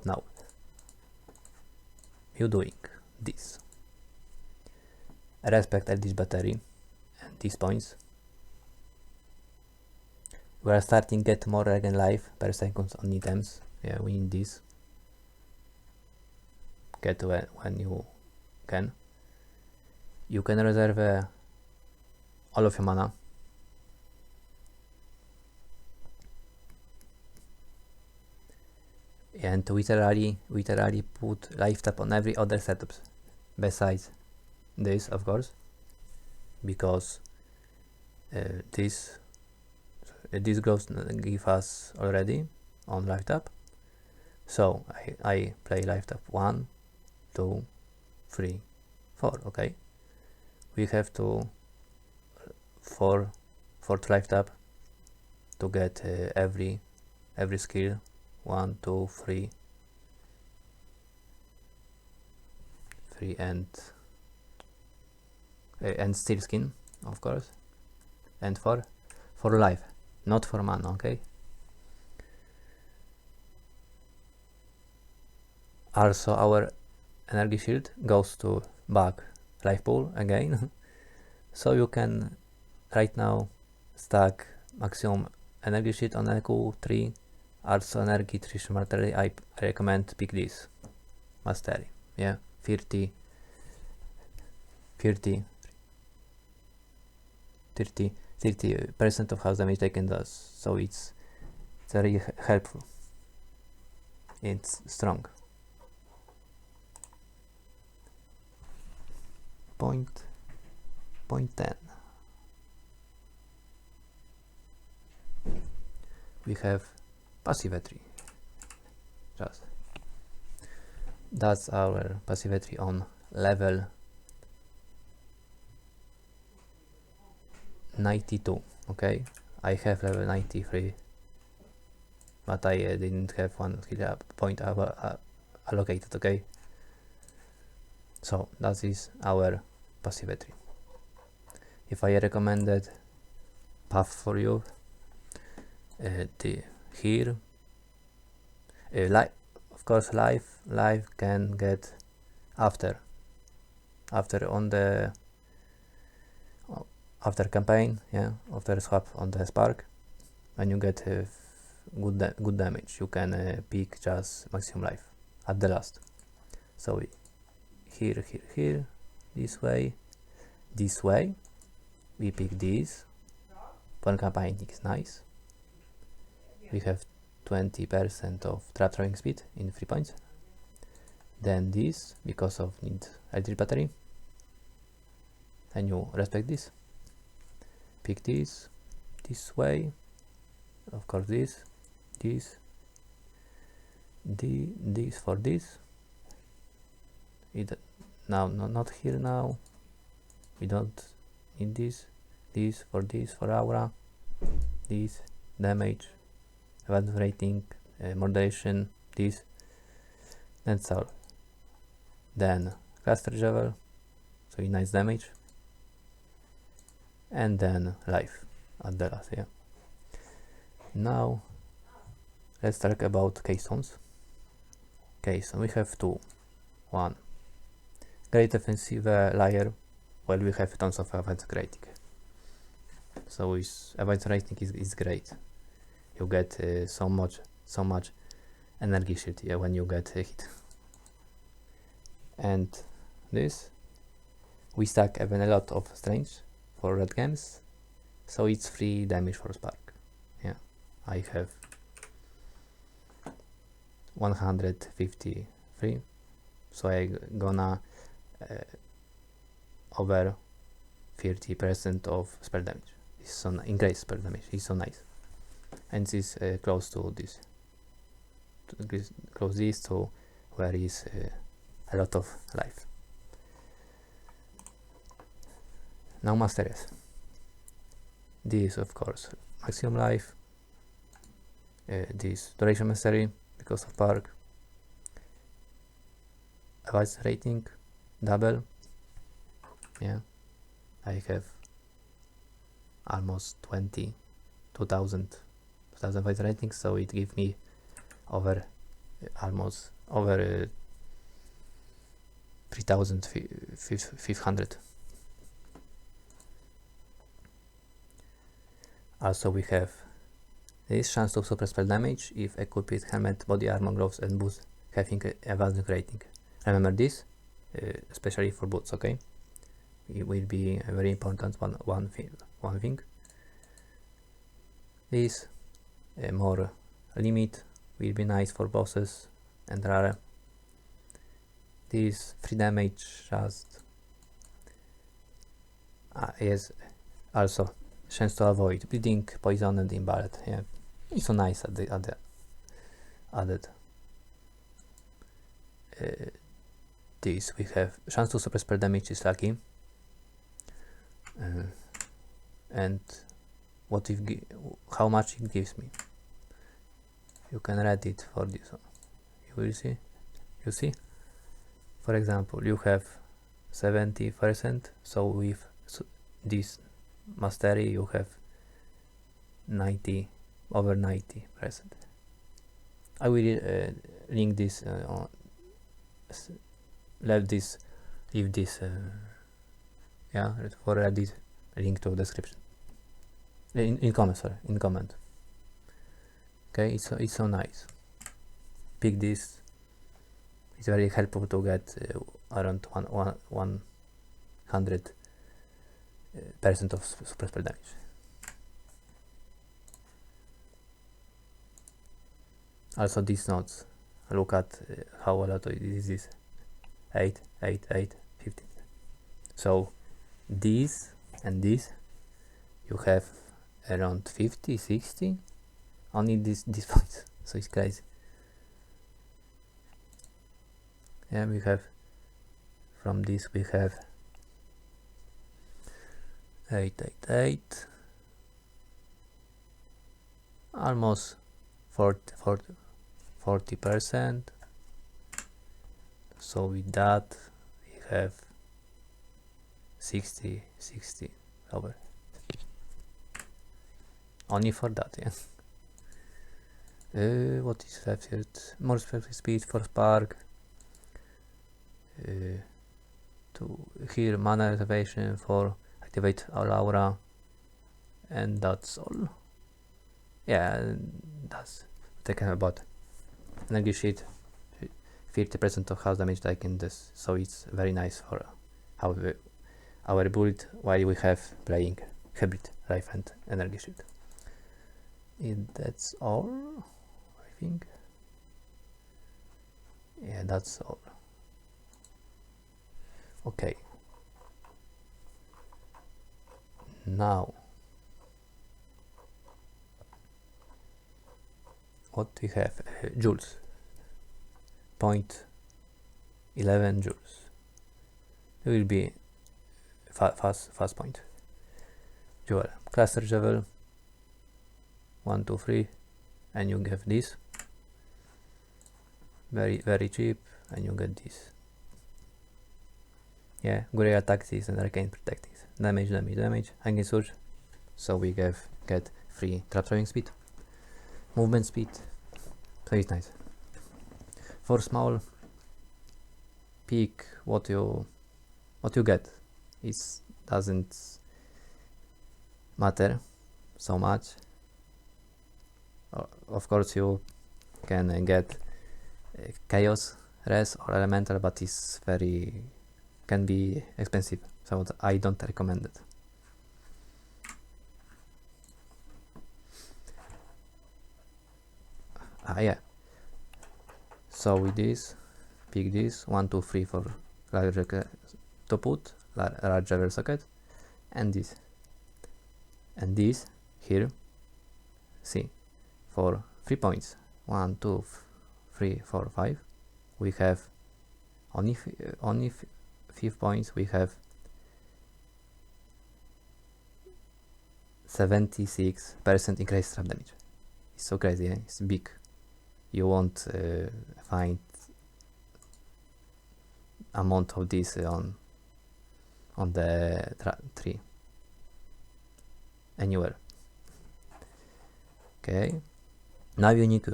now? You doing this. Respect at this battery and these points. We are starting get more regen life per second on items. Yeah, we need this. Get when you can. You can reserve all of your mana. And we literally put life tap on every other setups besides this, of course, because this gloves give us already on life tap. So I play life tap 1, 2, 3, 4. Okay, we have to 4th life tap to get every skill. 1, 2, 3, and steel skin, of course, and for life, not for mana. Okay. Also our energy shield goes to back life pool again. So you can right now stack maximum energy shield on EQ3. Also energy 3 material, I recommend pick this Mastery, yeah. 30% of house damage taken does, so it's very helpful. It's strong. Point 10. We have passive battery. Just that's our passive battery on level 92. Okay, I have level 93, but I didn't have one skill point allocated. Okay, so that is our passive battery. If I recommended path for you, here of course life can get after on the after campaign, yeah, after swap on the spark, when you get good damage, you can pick just maximum life at the last. So here this way we pick this. For campaign is nice. We have 20% of trap throwing speed in 3 points. Then this, because of need electric battery, and you respect this. Pick this way, of course this for this. Now not here now. We don't need this for aura, this damage, event rating, moderation, this, that's all. Then caster javel, so nice damage, and then life at the last. Yeah. Now let's talk about Keystones. Keystone, we have 2. 1, great offensive layer, while we have tons of offensive rating. so his advanced rating is great. You get so much energy shield, yeah, when you get hit. And this, we stack even a lot of strange for red games, so it's 3 damage for spark. Yeah, I have 153, so I gonna over 30% of spell damage. It's so increased spell damage. It's so nice, and this close to this, close this to where is a lot of life. Now Masteries. This of course maximum life. This duration mastery because of park. Advanced rating double. Yeah, I have almost 22,000 advanced rating, so it gives me over almost over 3,500. Also we have this chance to suppress spell damage if equipped helmet, body armor, gloves and boots having advanced rating. Remember this, especially for boots, okay? It will be a very important one thing. This more limit will be nice for bosses and rare. This 3 damage just yes, also chance to avoid bleeding, poison and imbalance. Yeah, it's so nice added. This we have chance to suppress spell damage is lucky. And what if how much it gives me? You can read it for this one. You will see. You see. For example, you have 70%. So with this mastery, you have over 90%. I will link this on. Leave this. Yeah, for Reddit, link to description. In comment, sorry, in comment. Okay, it's so nice. Pick this. It's very helpful to get around 100% of super spell damage. Also these nodes. Look at how a lot is this. 8, 8, 8, 15. So this and this, you have around 50, 60 only these points. So it's crazy. Yeah, we have from this we have 8, 8, 8, almost 40%. So with that we have 60 over. Only for that, yeah. What is left here? More speed for spark. To here mana activation for activate our aura, and that's all. Yeah, that's taken about energy sheet. 50% of house damage taken this, so it's very nice for our build while we have playing hybrid life and energy shield. That's all, I think. Yeah, that's all. Okay. Now, what we have? Joules. 0.11 joules. It will be fast point. Jewel. Cluster Jewel. 1, 2, 3, and you get this. Very cheap, and you get this. Yeah, Gray attack this and Arcane protect this. Damage, Hanging Surge. So we get free trap throwing speed, movement speed. So it's nice. For small, pick what you get. It doesn't matter so much. Of course you can get chaos res or elemental, but it's can be expensive, so I don't recommend it. Yeah, so with this, pick this 1 2 3 for larger to put large level socket, and this here, see, for 3 points 1 2 3 4 5 we have only 5 points, we have 76% increased trap damage. It's so crazy, eh? It's big. You won't find amount of this on the tree anywhere. Okay, now unique.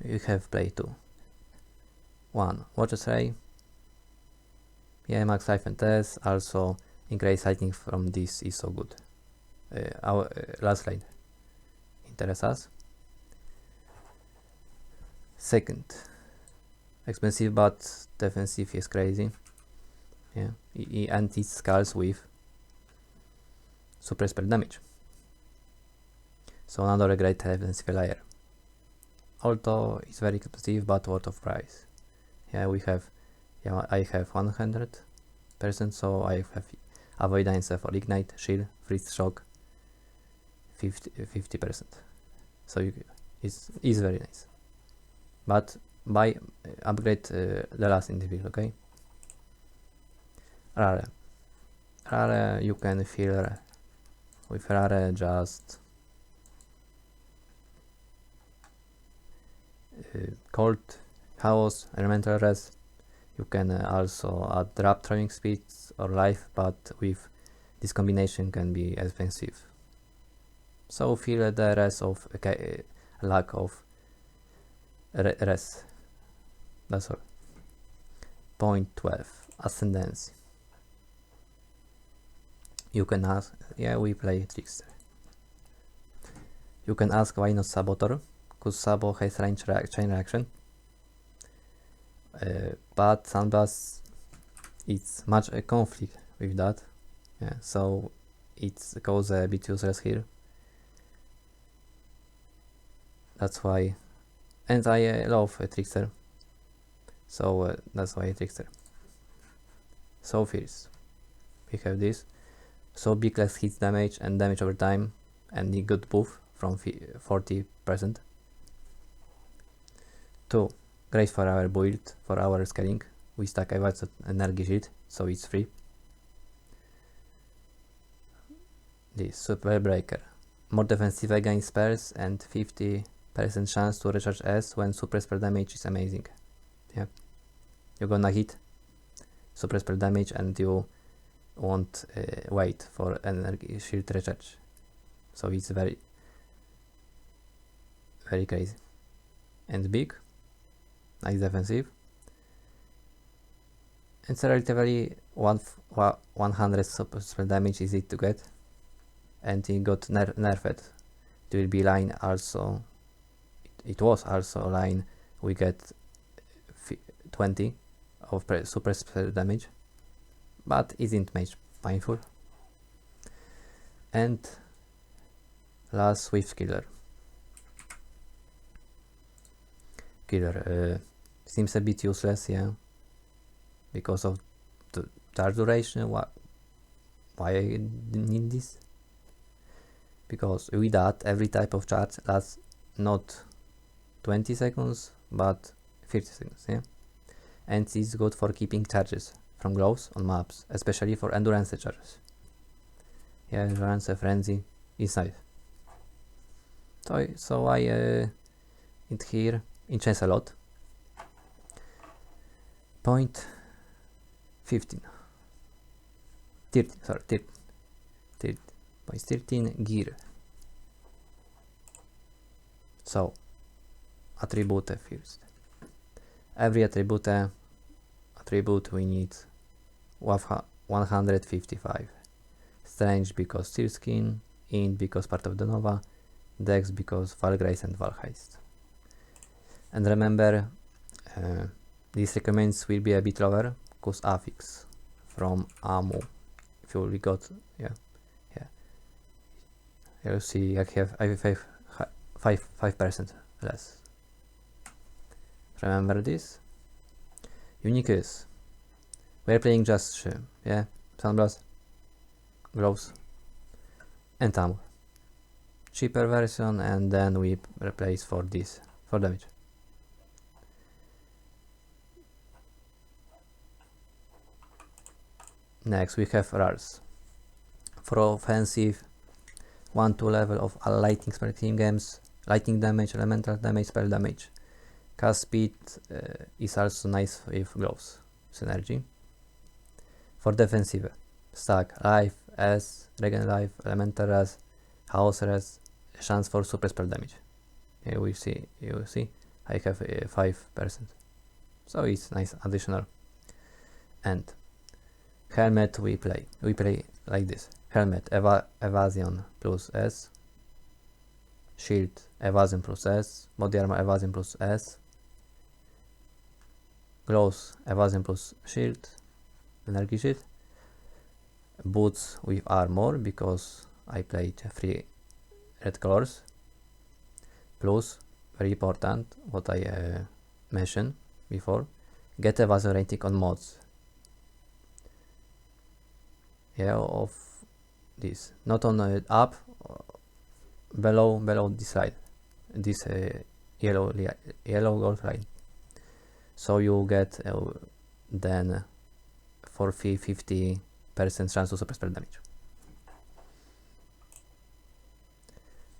You have play 2. 1 Watcher's Ray. Yeah, max life and test. Also increase lightning from this is so good. Our last slide interests us. Second, expensive but defensive is crazy. Yeah, and it scales with super spell damage. So another great defensive layer. Although it's very expensive but worth of price. Yeah, I have 100%, so I have avoidance for ignite, shield, freeze, shock, 50%. So it's very nice. But buy upgrade the last individual, okay? Rare, you can fill with rare just cold, chaos, elemental res. You can also add drop throwing speeds or life, but with this combination can be expensive. So feel the rest of lack of res. That's all. Point 12, Ascendancy. You can ask, yeah, we play Trickster. You can ask why not Saboteur, because Sabo has chain reaction. But Sunblast, it's much a conflict with that. Yeah, so it's goes a bit useless here. That's why, and I love a Trickster, so that's why a Trickster. So fierce. We have this, so big less hits damage and damage over time, and the good buff from 40%. 2. Great for our build, for our scaling. We stack Advanced Energy Shield, so it's free. This Super Breaker, more defensive against spells and 50% chance to recharge S when super spell damage is amazing. Yeah, you're gonna hit super spell damage and you won't wait for energy shield recharge, so it's very crazy and big. Nice defensive. It's relatively 100 super spell damage easy to get, and it got nerfed. It will be line also. It was also a line. We get 20 of super spell damage, but isn't much painful. And last, Swift Killer. Seems a bit useless, yeah, because of the charge duration. Why I need this? Because with that, every type of charge lasts not 20 seconds but 30 seconds, yeah, and it's good for keeping charges from glows on maps, especially for endurance charges. Yeah, endurance frenzy is nice. So I it here enchants a lot. Point 15. 13, sorry, 13. Point 13, gear. So, attribute first. Every attribute we need 155. Strange because Sealskin, Int because part of the Nova, Dex because Valgrace and Valheist. And remember, these recommends will be a bit lower because affix from AMU. If you really got, yeah. You see, I have 5% less. Remember this? Unique is we're playing just yeah, Sunblast, gloves, and ammo. Cheaper version, and then we replace for this for damage. Next we have rares. For offensive, 1-2 level of all lightning spell team games, lightning damage, elemental damage, spell damage. Cast speed is also nice with gloves synergy. For defensive, stack life, S, regen life, elemental res, house res, chance for super spell damage. You see, I have 5%, so it's nice additional. And helmet we play like this. Helmet evasion plus S, shield evasion plus S, body armor evasion plus S, gloves evasion plus shield, energy shield, boots with armor because I played 3 red colors, plus very important what I mentioned before, get evasion rating on mods. Yeah, of this, not on up, below this line, this yellow gold line. So you get then for 50% chance to super spell damage.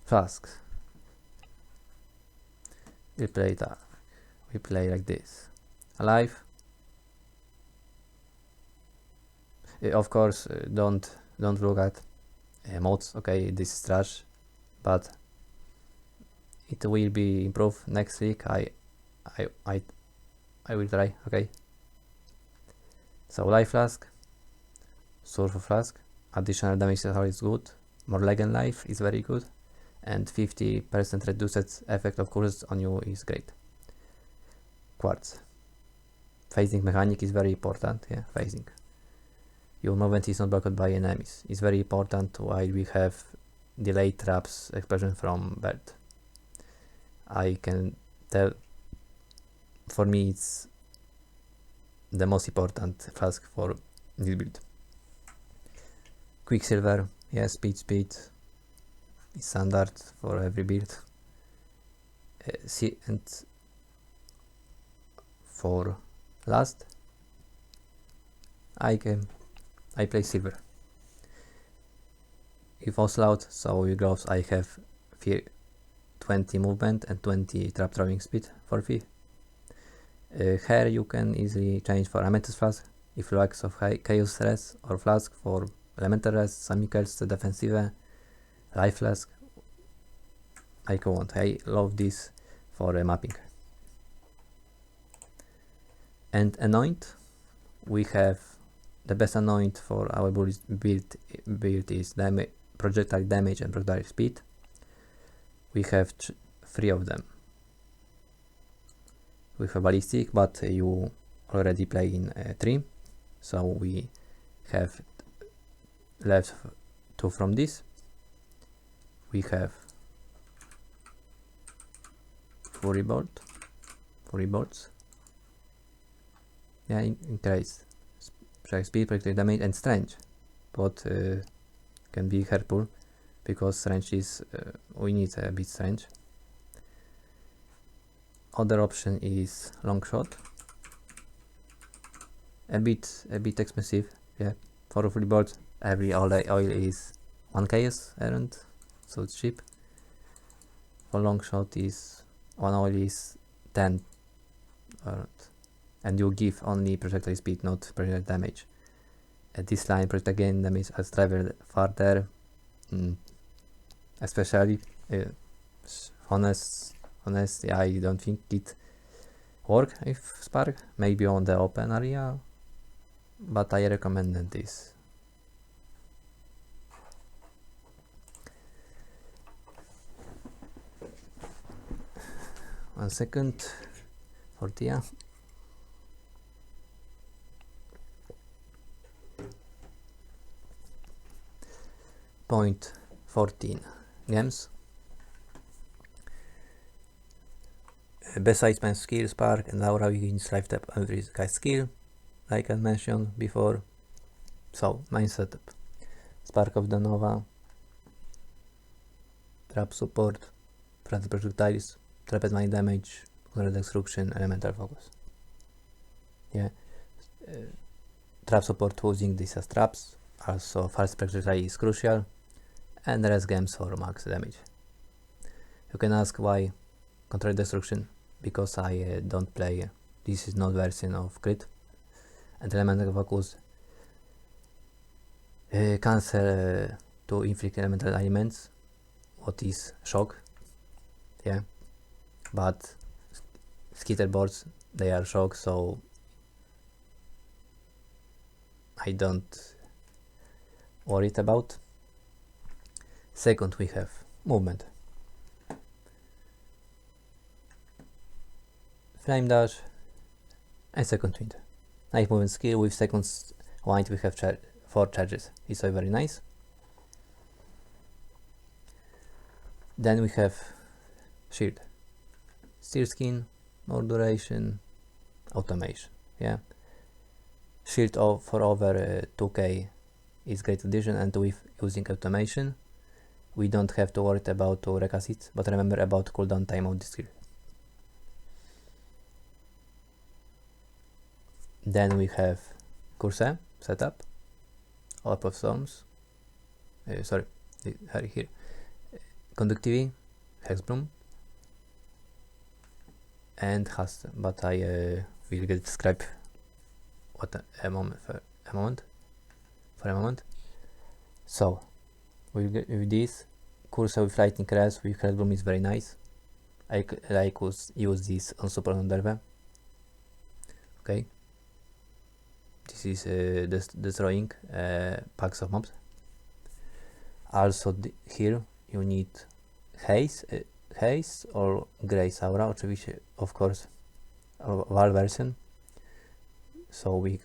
Flasks. We play like this. Alive. Of course, don't look at mods. Okay, this is trash, but it will be improved next week. I will try. Okay. So life flask, sulfur flask, additional damage is good. More legend life is very good, and 50% reduced effect of curses on you is great. Quartz. Phasing mechanic is very important. Yeah, phasing. Your movement is not blocked by enemies. It's very important while we have delayed traps explosion from belt. I can tell, for me it's the most important flask for this build. Quicksilver, yeah, speed is standard for every build. And for last, I play silver. If Onslaught, so with gloves I have 20 movement and 20 trap throwing speed for fee. Hair you can easily change for Amethyst Flask, if you like of Chaos Res, or Flask for Elemental Res, Samicals, Defensive, Life Flask. I love this for mapping. And Anoint, we have the best Anoint for our build is projectile damage and projectile speed. We have 3 of them. We have ballistic, but you already play in 3, so we have left 2 from this. We have Fury bolts. Yeah, increase speed, projectile damage, and strength, but can be helpful because strength is we need a bit strength. Other option is long shot, a bit expensive. Yeah, for Fury bolts every oil is 1 chaos around, so it's cheap. For long shot is 1 oil is 10 around. And you give only projectile speed, not projectile damage. At this line, projectile gain damage has traveled farther, especially honestly, I don't think it work with Spark, maybe on the open area, but I recommend this. 1 second for Tia. Point 14 gems. Besides my skill, Spark and Aura, we can life tap every guy's skill, like I mentioned before. So, main setup. Spark of the Nova, Trap Support, Friendly Projectiles, Trapped Mind Damage, Color Destruction, Elemental Focus. Yeah. Trap Support using this as traps, also Fast Projectile is crucial, and the rest games for max damage. You can ask why Control Destruction, because I don't play, this is not version of Crit, and Elemental Focus cancel to inflict elemental elements, what is shock, yeah, but skitterboards, they are shock, so I don't worry about. Second, we have movement, flame dash, and second wind. Nice movement skill. With second wind we have 4 charges. It's very nice. Then we have shield, steel skin, more duration, automation. Yeah, shield for over 2k is great addition, and with using automation we don't have to worry about to recast it, but remember about cooldown time of the skill. Then we have Curse setup, Orb of Storms, here, Conductivity, Hexbloom, and Haste, but I will get describe what a moment. So with this Curse with Lightning Crest with Hexbloom is very nice. I like use this on Super Underwear. Okay. This is destroying packs of mobs. Also here you need haste or Grace Aura, oczywiście, of course, Val version. So we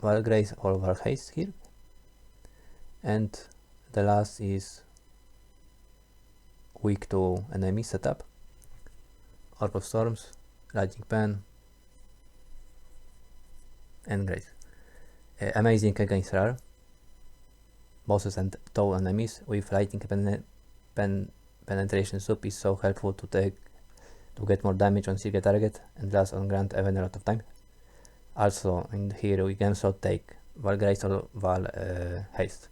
Val Grace or Val Haste here. And the last is weak to enemy setup, Orb of Storms, Lightning Pen, and Grace. Amazing against rare bosses and tall enemies. With Lightning Penetration Soup is so helpful to get more damage on single target and last on ground even a lot of time. Also in here we can also take Val Grace or Val Haste.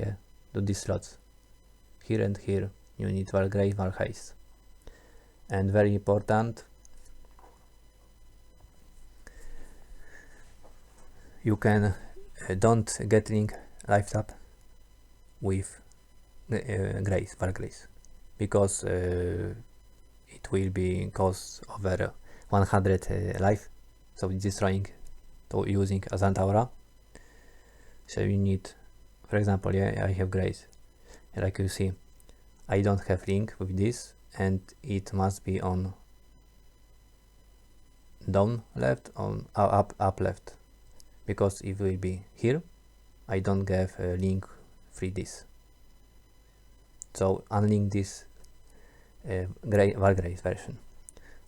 Yeah, do these slots. Here and here you need Val Grace, Val Haste. And very important, you can don't get link life tap with Val Grace, because it will be cost over 100 life, so it's destroying to using Ascent Aura. So you need, for example, yeah, I have Grace, like you see, I don't have link with this, and it must be on down left, on up left, because it will be here. I don't get a link free this, so unlink this Val Grace version.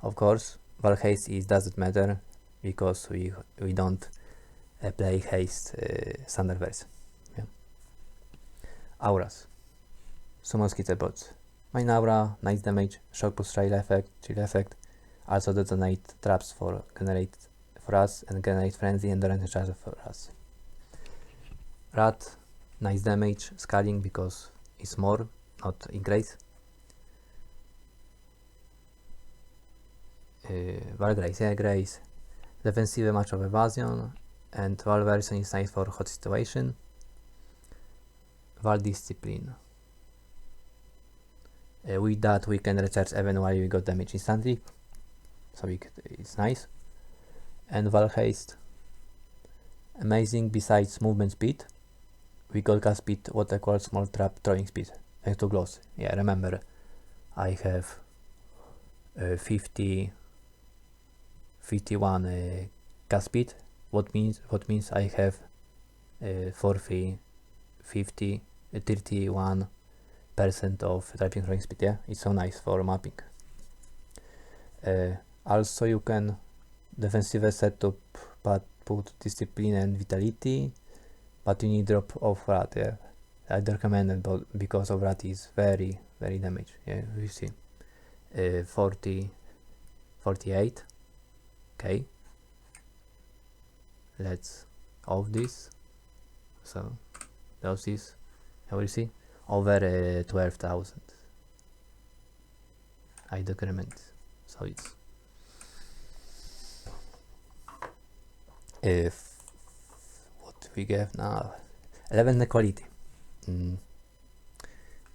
Of course, Val Haste doesn't matter because we don't play Haste standard version. Yeah. Auras, summon skitterbots. Main aura, nice damage, shock plus chill effect, also detonate traps for generate for us, and generate frenzy and endurance charge for us. Rat, nice damage, scaling because it's more, not increase. Val Grace, yeah, Grace. Defensive match of evasion, and Val version is nice for hot situation. Val Discipline. With that we can recharge even while we got damage instantly, so it's nice. And Val Haste, amazing. Besides movement speed, we got cast speed, what I call small trap throwing speed, thanks to gloss. Yeah, remember, I have 51 cast speed. What means I have for free 31% of typing throwing speed. Yeah, it's so nice for mapping. Also you can defensive setup but put discipline and vitality, but you need drop of rat. Yeah, I'd recommend it, but because of rat is very damage. Yeah, you see 48. Okay, let's off this. So those is, how you see, over 12,000. I decrement. So it's what we get now. 11 equality.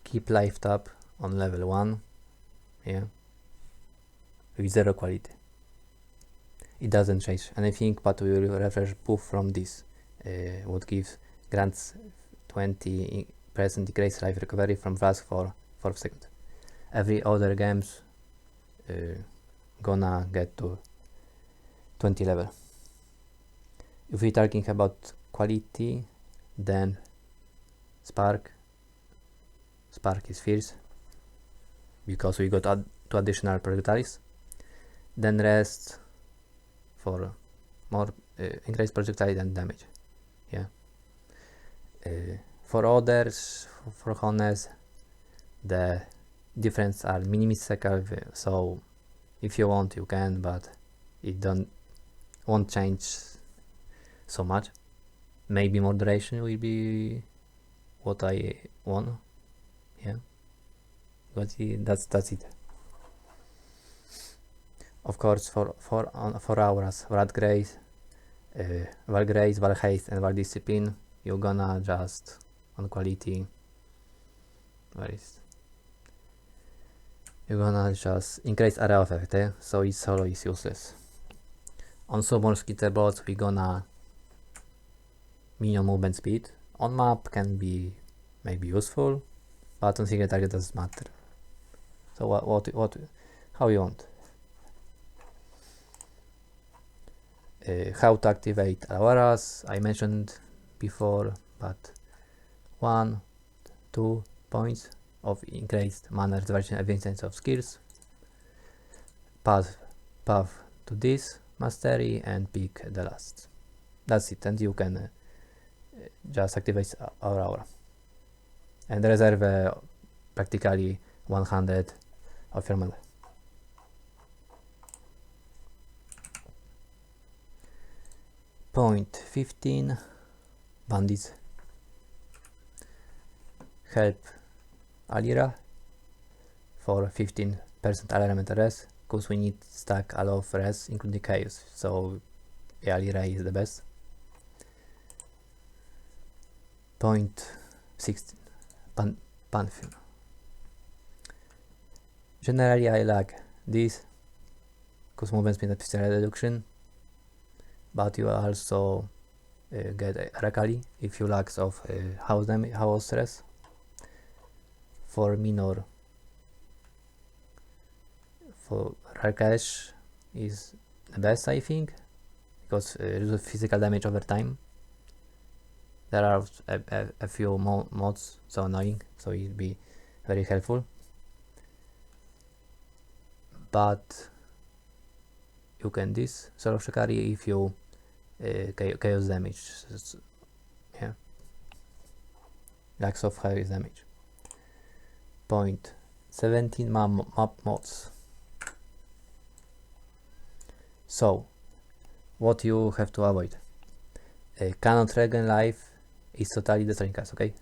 Keep life tab on level 1. Yeah, with 0 quality. It doesn't change anything, but we will refresh buff from this, what grants 20% decrease life recovery from flask for 4 seconds. Every other games gonna get to 20 level. If we're talking about quality, then Spark is fierce because we got 2 additional projectiles. Then rest for more increased projectile and damage. Yeah. For others, for honest, the difference are minuscule, so if you want you can, but it won't change so much. Maybe moderation will be what I want. Yeah, but that's it. Of course, for hours, Rat Grace, Val Grace, Val Haste, and Val Discipline, you're gonna just on quality. Where is? You're gonna just increase area of effect, eh? So it's solo is useless. On small skitter bots, we're gonna minion movement speed. On map can be maybe useful, but on single target doesn't matter. So what how you want? How to activate auras, I mentioned before, but 1-2 points of increased mana reservation efficiency of skills. Path to this mastery and pick the last. That's it, and you can just activate our aura and reserve practically 100 of your mana. Point 15, Bandits. Help Alira for 15% element res, because we need stack a lot of res including chaos, so yeah, Alira is the best. Point 16, Pantheon. Generally I like this because movement speed and pistol reduction, but you also get a Rakali if you lack of house stress. For minor, for Rakesh is the best, I think, because reduce physical damage over time. There are a few mods so annoying, so it'll be very helpful. But you can this sort of Shikari if you chaos damage. Yeah, lacks of chaos damage. Point 17 map mods. So what you have to avoid? Cannot regen life is totally destroying us, okay?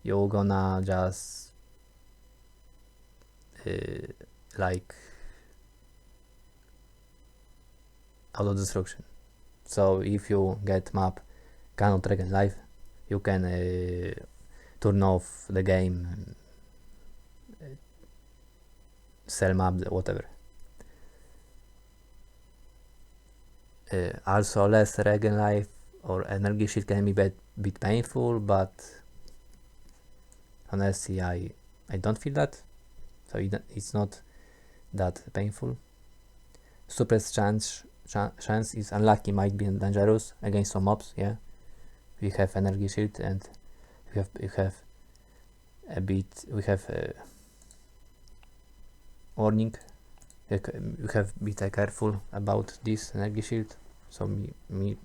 You're gonna just like auto destruction. So if you get map cannot regen life, you can turn off the game, sell map, whatever. Also less regen life or energy shield can be a bit painful, but honestly I don't feel that, so it's not that painful. Suppress chance is unlucky, might be dangerous against some mobs. Yeah, we have energy shield and we have a bit. We have warning. We have be careful about this energy shield. So me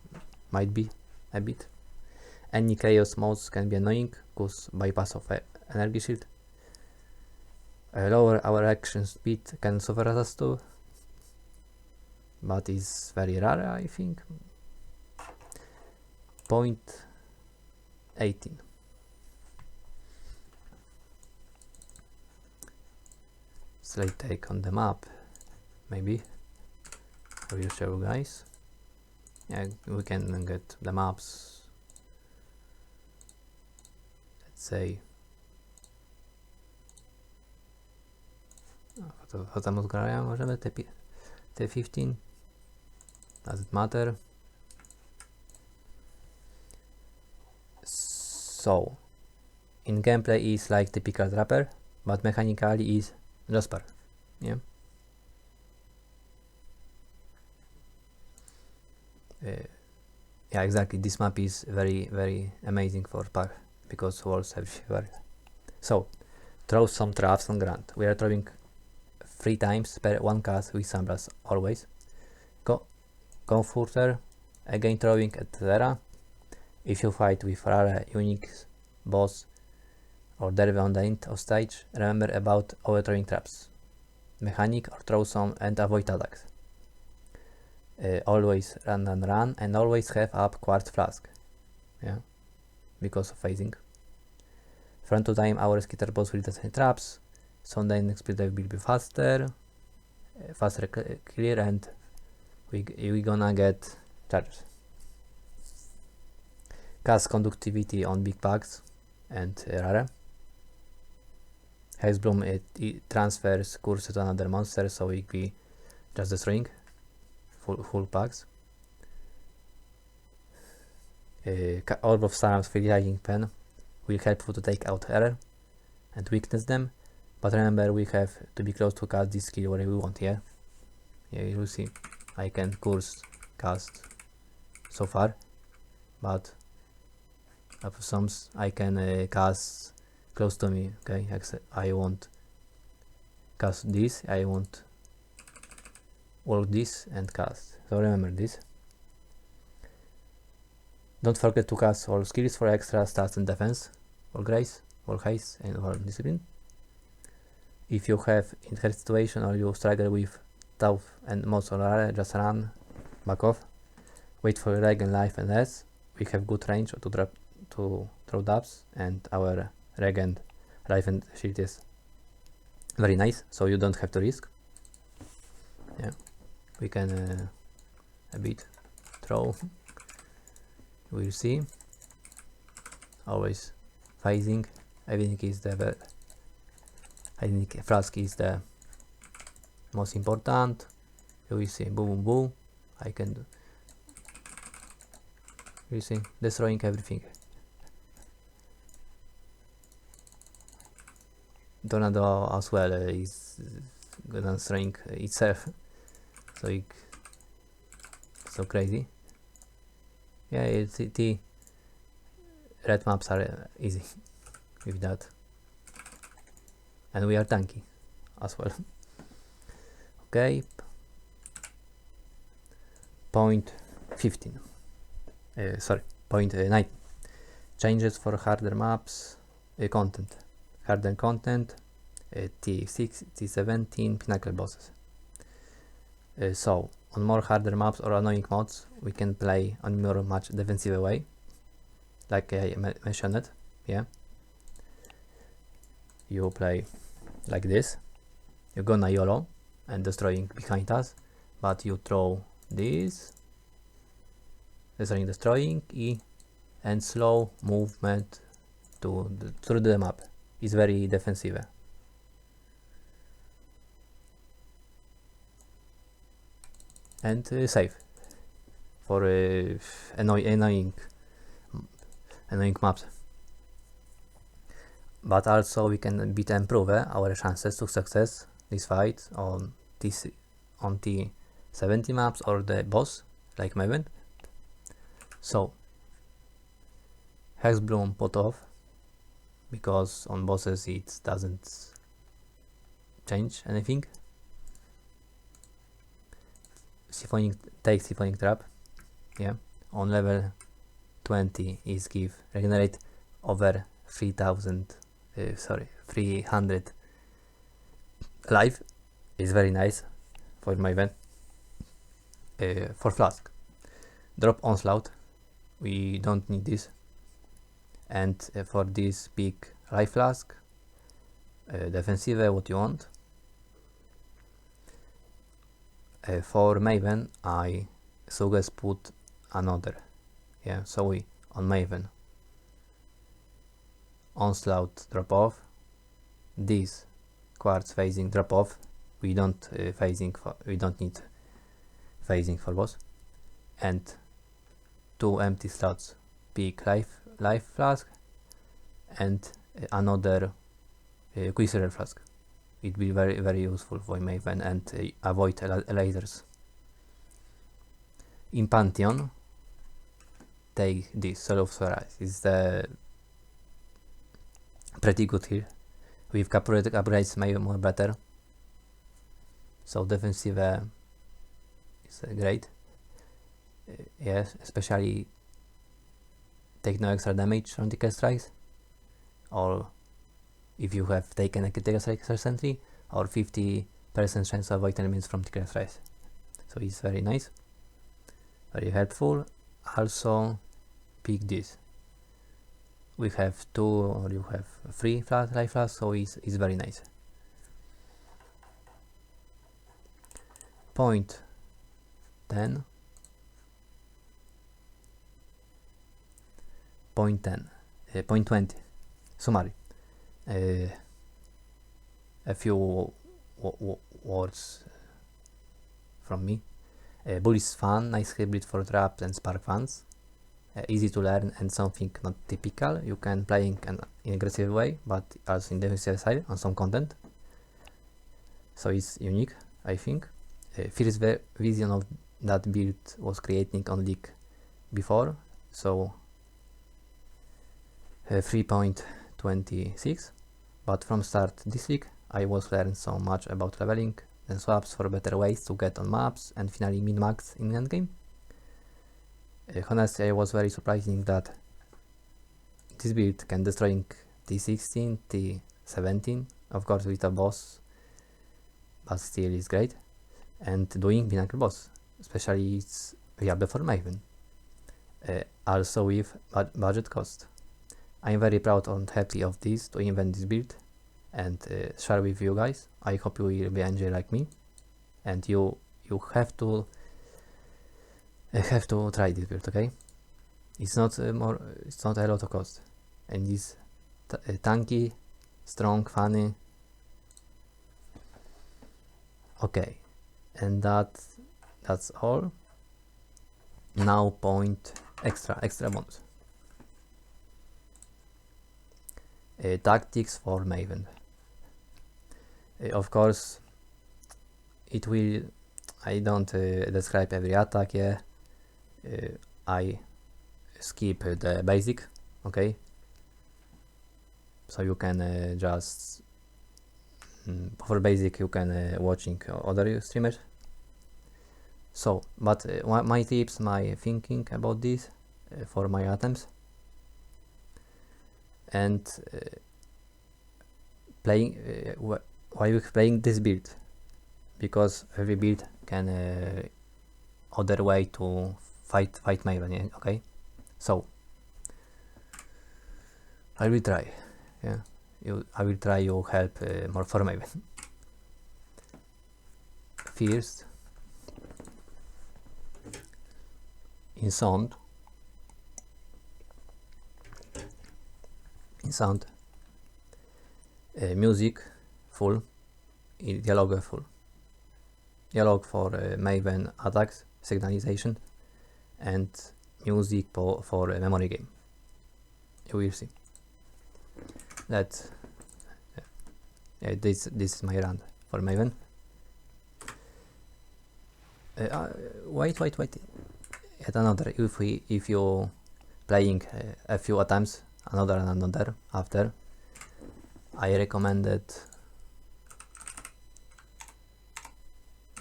might be a bit. Any chaos modes can be annoying because bypass of energy shield. Lower our action speed can suffer us too, but is very rare, I think. Point 18. Slate take on the map, maybe. I will show you guys. Yeah, we can get the maps. Let's say. Co tam odgrają? Możemy T15. Does it matter? So, in gameplay is like typical trapper, but mechanically is Jasper. Yeah. Yeah, exactly. This map is very amazing for par because walls everywhere. So, throw some traps on ground. We are throwing 3 times per 1 cast with sandblast always. Comforter, again throwing at Terra. If you fight with rare, unique boss or derby on the end of stage, remember about overthrowing traps. Mechanic or throw some and avoid attacks. Always run and always have up quartz flask. Yeah, because of phasing. From to time our skitter boss will design traps, so the next speed will be faster clear, and we gonna get charges. Cast conductivity on big packs and rare. Haze Bloom it transfers curse to another monster, so it be just destroying full packs. Orb of Storm's Fertilizing Pen will help you to take out error and weakness them, but remember we have to be close to cast this skill where we want. Yeah, you will see I can curse cast so far, but of some I can cast close to me. Okay, I want cast this, I want work this and cast, so remember this. Don't forget to cast all skills for extra stats and defense, or grace, or haste, and or discipline. If you have in her situation or you struggle with tough and most or rare, just run, back off, wait for regen life and less. We have good range to throw dabs, and our regen life and shield is very nice, so you don't have to risk. Yeah, we can a bit throw. We'll see. Always phasing. I think flask is the most important. You will see boom boom boom. I can do. You see, destroying everything. Tornado as well is gonna destroying itself. So so crazy. Yeah, the red maps are easy with that, and we are tanky as well. Okay, point 15. Sorry, point 9. Changes for harder maps content. Harder content, T6, T17, pinnacle bosses. So, on more harder maps or annoying mods, we can play on more much defensive way, like I mentioned. Yeah, you play like this. You're gonna YOLO and destroying behind us, but you throw this, destroying E, and slow movement through the map is very defensive. And safe for annoying maps. But also we can improve our chances to success this fight on T70 maps or the boss like Maven. So Hexbloom put off because on bosses it doesn't change anything. Take Siphoning Trap, yeah, on level 20 is give regenerate over 300 life. Is very nice for my event. For Flask, drop Onslaught, we don't need this, and for this big life flask, defensive, what you want. For Maven I suggest put another, yeah, so we on Maven Onslaught drop off, this Quartz phasing drop off, we don't need phasing for boss, and 2 empty slots, big life flask and another Quicksilver flask. It will be very useful for Maven and avoid lasers. In Pantheon, take this Soul of Sunrise. It's pretty good here. With upgrades maybe more better. So defensive is great. Yes, especially take no extra damage from critical strikes, or if you have taken a critical strike recently, or 50% chance to avoid enemies from critical strikes. So it's very nice, very helpful. Also pick this. We have 2 or you have 3 life flasks, so it's very nice. Point 10. Point 20. Summary. A few words from me. Bull is fun, nice hybrid for traps and spark fans. Easy to learn and something not typical. You can play in aggressive way, but also in defensive side on some content. So it's unique, I think. First vision of that build was creating on League before, so 3.26, but from start this week I was learning so much about leveling and swaps for better ways to get on maps and finally min-max in endgame. Honestly, I was very surprising that this build can destroy T16, T17, of course with a boss, but still is great, and doing Pinnacle boss, especially it's viable for Maven, also with budget cost. I'm very proud and happy of this to invent this build and share with you guys. I hope you will be enjoy like me, and you have to try this build, okay? It's not a lot of cost, and it's tanky, strong, funny. Okay, and that's all. Now point extra bonus. Tactics for Maven. Of course, it will. I don't describe every attack. Yeah, I skip the basic. Okay, so you can just for basic you can watching other streamers. So, but my tips, my thinking about this for my items. And playing why you playing this build, because every build can other way to fight Maven, yeah? Okay, so I will try, yeah, I will try you help more for Maven. First, in sound, music full, dialogue full, dialogue for Maven attacks, signalization, and music for memory game. You will see that this is my run for Maven. Wait. Yet another. If you playing a few attempts, another after, I recommended,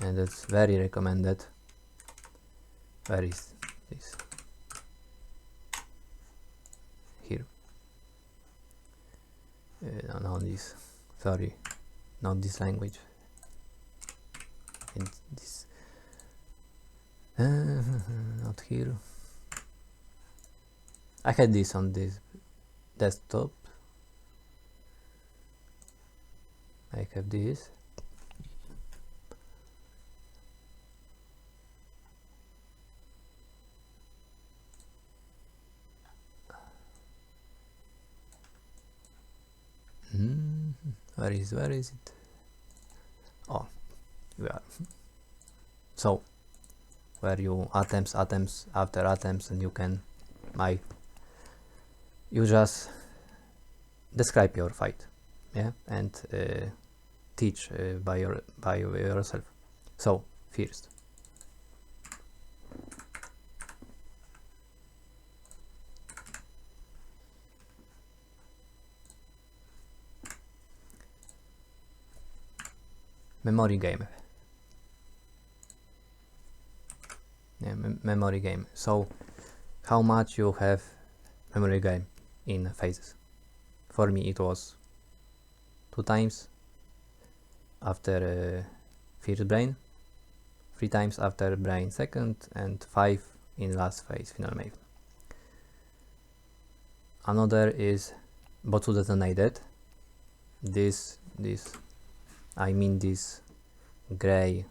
and it's very recommended. Where is this? Here. No, this. Sorry, not this language. And this. Not here. I had this on this desktop. I have this. Where is it? Oh, we are. So, where you attempts after attempts, and you can you just describe your fight, yeah, and teach by yourself. So first, memory game. Yeah, memory game. So how much you have memory game in phases? For me it was 2 times after first brain, 3 times after brain second, and 5 in last phase final Maven. Another is Botsu detonated. This I mean this gray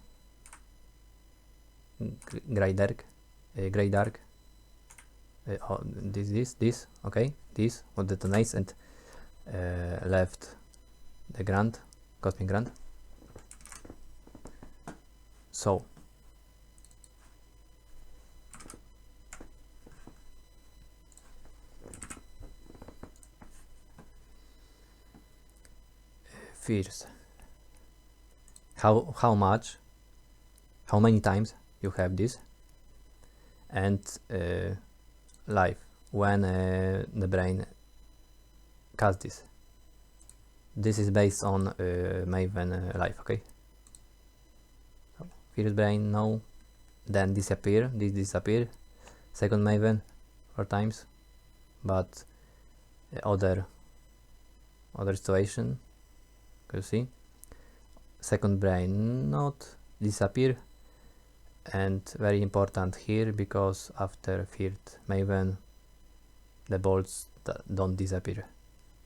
dark, oh, this, okay, this what detonates and left the grand, cosmic grand. So first, how many times you have this, and life when the brain casts this. This is based on Maven life, okay? So, first brain, no, then disappear, this disappear, second Maven 4 times, but other situation, you see, second brain not disappear, and very important here because after third Maven the bolts don't disappear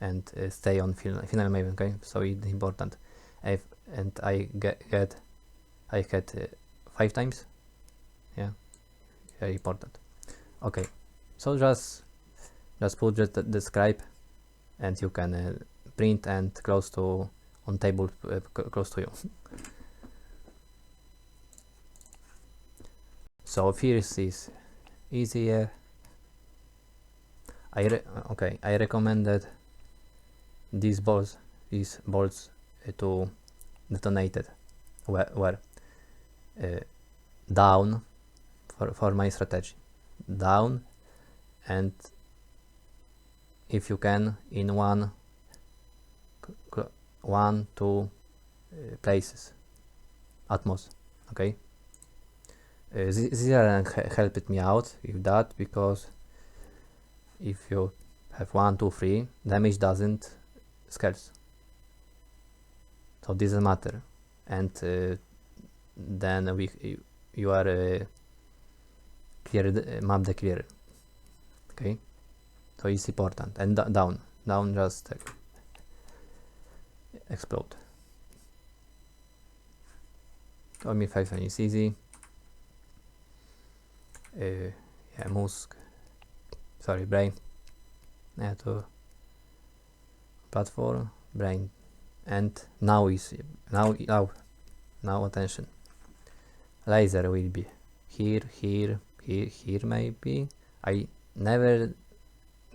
and stay on final Maven, okay? So it's important. I had 5 times, yeah, very important. Okay, so just put the describe, and you can print and close to on table close to you. So first is easier. I recommended these bolts to detonated where down for my strategy, down, and if you can in two places at most, okay? Zira helped me out with that, because if you have 1, 2, 3, damage doesn't scarce, so this doesn't matter, and then you are clear map the clear, okay? So it's important. And down just explode. Only 5 is easy. Yeah, musk, sorry, brain, yeah, to platform, brain, and now attention, laser will be here maybe. I never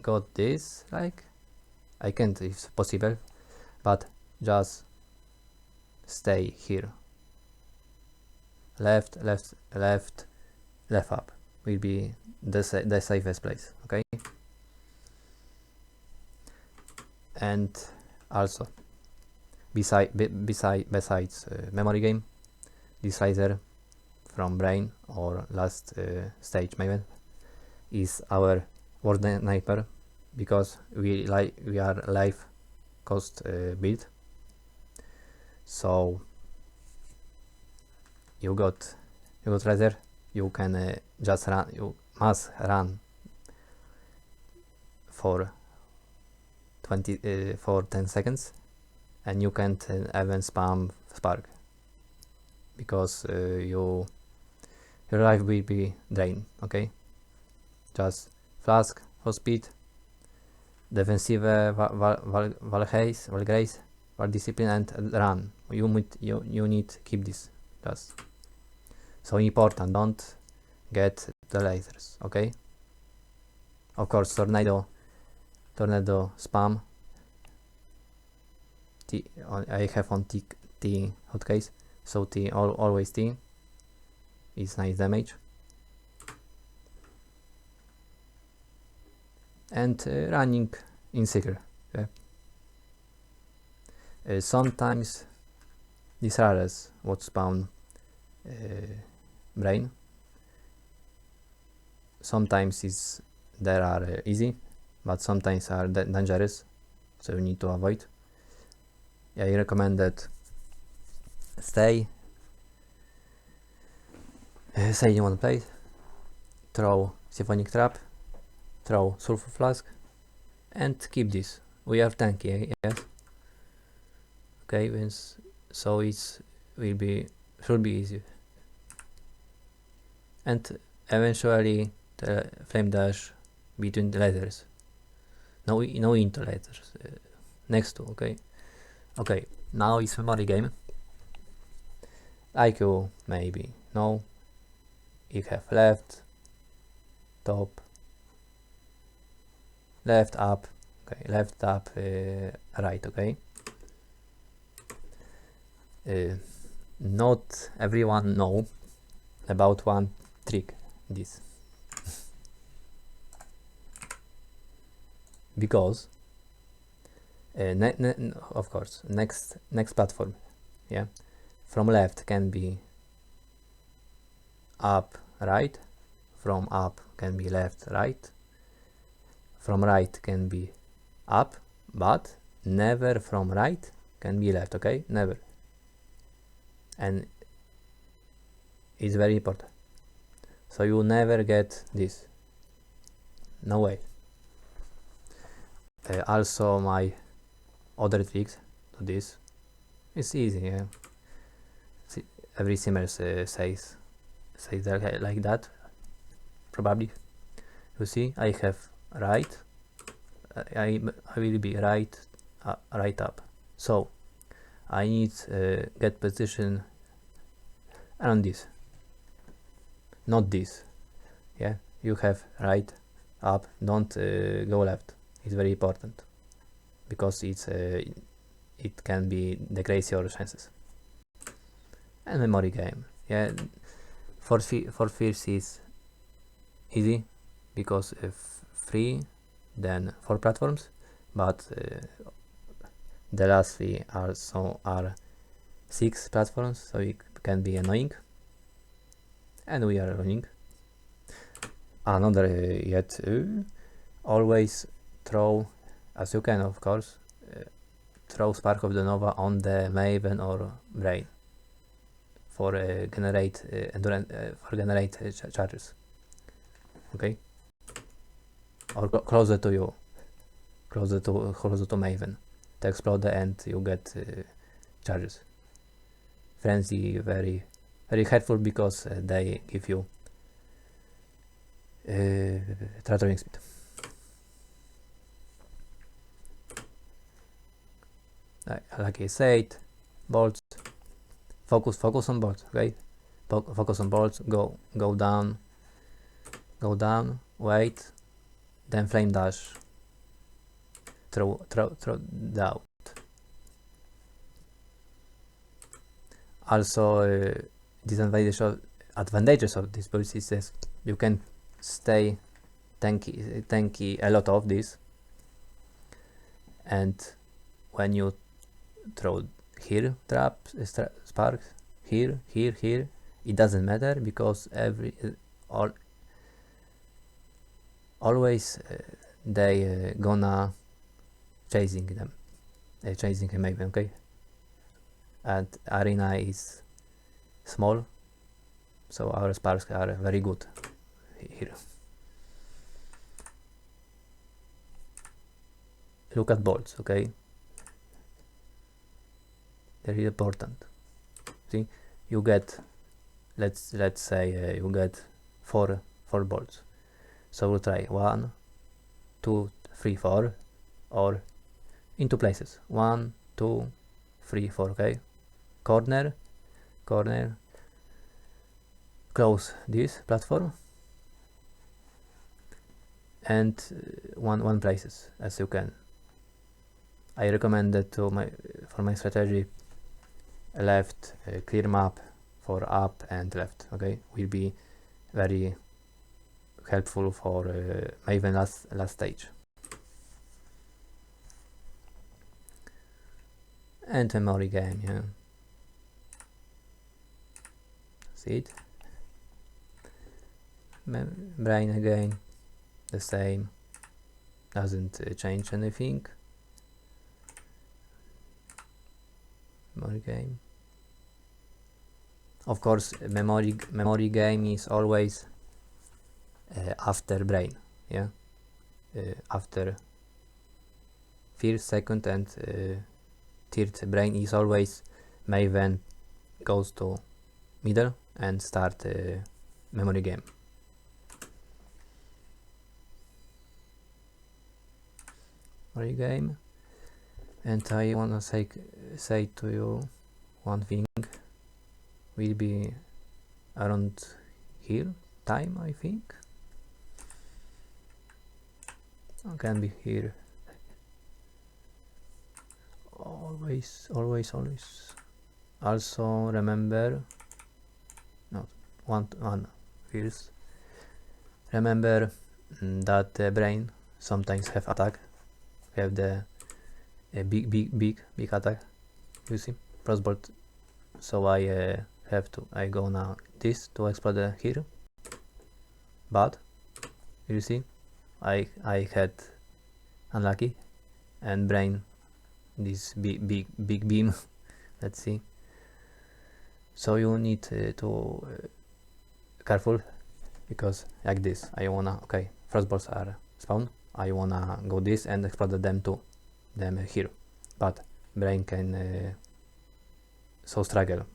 got this, like I can't if possible, but just stay here. Left up will be the safest place, okay? And also besides memory game, this laser from brain or last stage Maven is our worst sniper, because we are life cost build. So you got laser, you can just run, you must run for 10 seconds, and you can't even spam spark, because your life will be drained, okay? Just flask for speed, defensive Valgrace, discipline, and run. You need to keep this. Just so important. Don't get the lasers, okay? Of course, tornado spam. I have on T hotcase, so T always T is nice damage. And running in secret. Okay? Sometimes these rares would spawn brain. Sometimes there are easy, but sometimes are dangerous, so you need to avoid. I recommend that stay in one place, throw Symphonic Trap, throw Sulfur Flask, and keep this. We are tanky, yes. Okay, so should be easy. And eventually the flame dash between the letters. No into letters. Next to, okay. Okay, now it's memory game. IQ maybe no. You have left, top, left up, okay, left up, right, okay. Not everyone know about one trick, this, because of course next platform, yeah, from left can be up, right, from up can be left, right, from right can be up, but never from right can be left, okay, never. And it's very important, so you never get this, no way. Also my other tricks to this, it's easy, yeah. See, every simmer says that, like that, probably. You see, I have right, I will be right up, so I need get position around this, not this, yeah. You have right up, don't go left, it's very important, because it can be decrease your chances. And memory game, yeah, for first is easy, because if 3, then 4 platforms, but the last 3 are 6 platforms, so it can be annoying, and we are running. Another yet, always throw, as you can, of course, throw Spark of the Nova on the Maven or Brain for generate charges, okay, or closer to you, closer to Maven, to explode and you get charges. Frenzy very helpful, because they give you tractoring speed. Like I said, bolts, focus on bolts, okay? Focus on bolts, go down, wait, then flame dash, throw down. Also, advantages of this build is that you can stay tanky a lot of this, and when you throw here traps, sparks, here, it doesn't matter, because always they gonna chasing them, chasing a Maven, okay? And arena is small, so our sparks are very good here. Look at bolts, okay? Very important. See, you get, let's say you get four bolts. So we'll try 1, 2, 3, 4, or in 2 places. 1, 2, 3, 4. Okay. Corner. Close this platform, and one places as you can. I recommend that for my strategy, left clear map for up and left. Okay, will be very helpful for Maven last stage. And memory game, yeah. See it? Brain again, the same, doesn't change anything. Memory game. Of course, memory game is always after brain, yeah. After first, second, and third brain is always Maven goes to middle and start memory game. Memory game, and I wanna say to you one thing. Will be around here time, I think. Can be here. Always. Also remember, not one first. Remember that the brain sometimes have attack. Have the big attack. You see, crossbolt. So I go now this to explode here. But you see, I had unlucky and brain this big beam. Let's see. So you need to careful, because like this I wanna, okay, frostbolts are spawn, I wanna go this and explode them here, but brain can so struggle,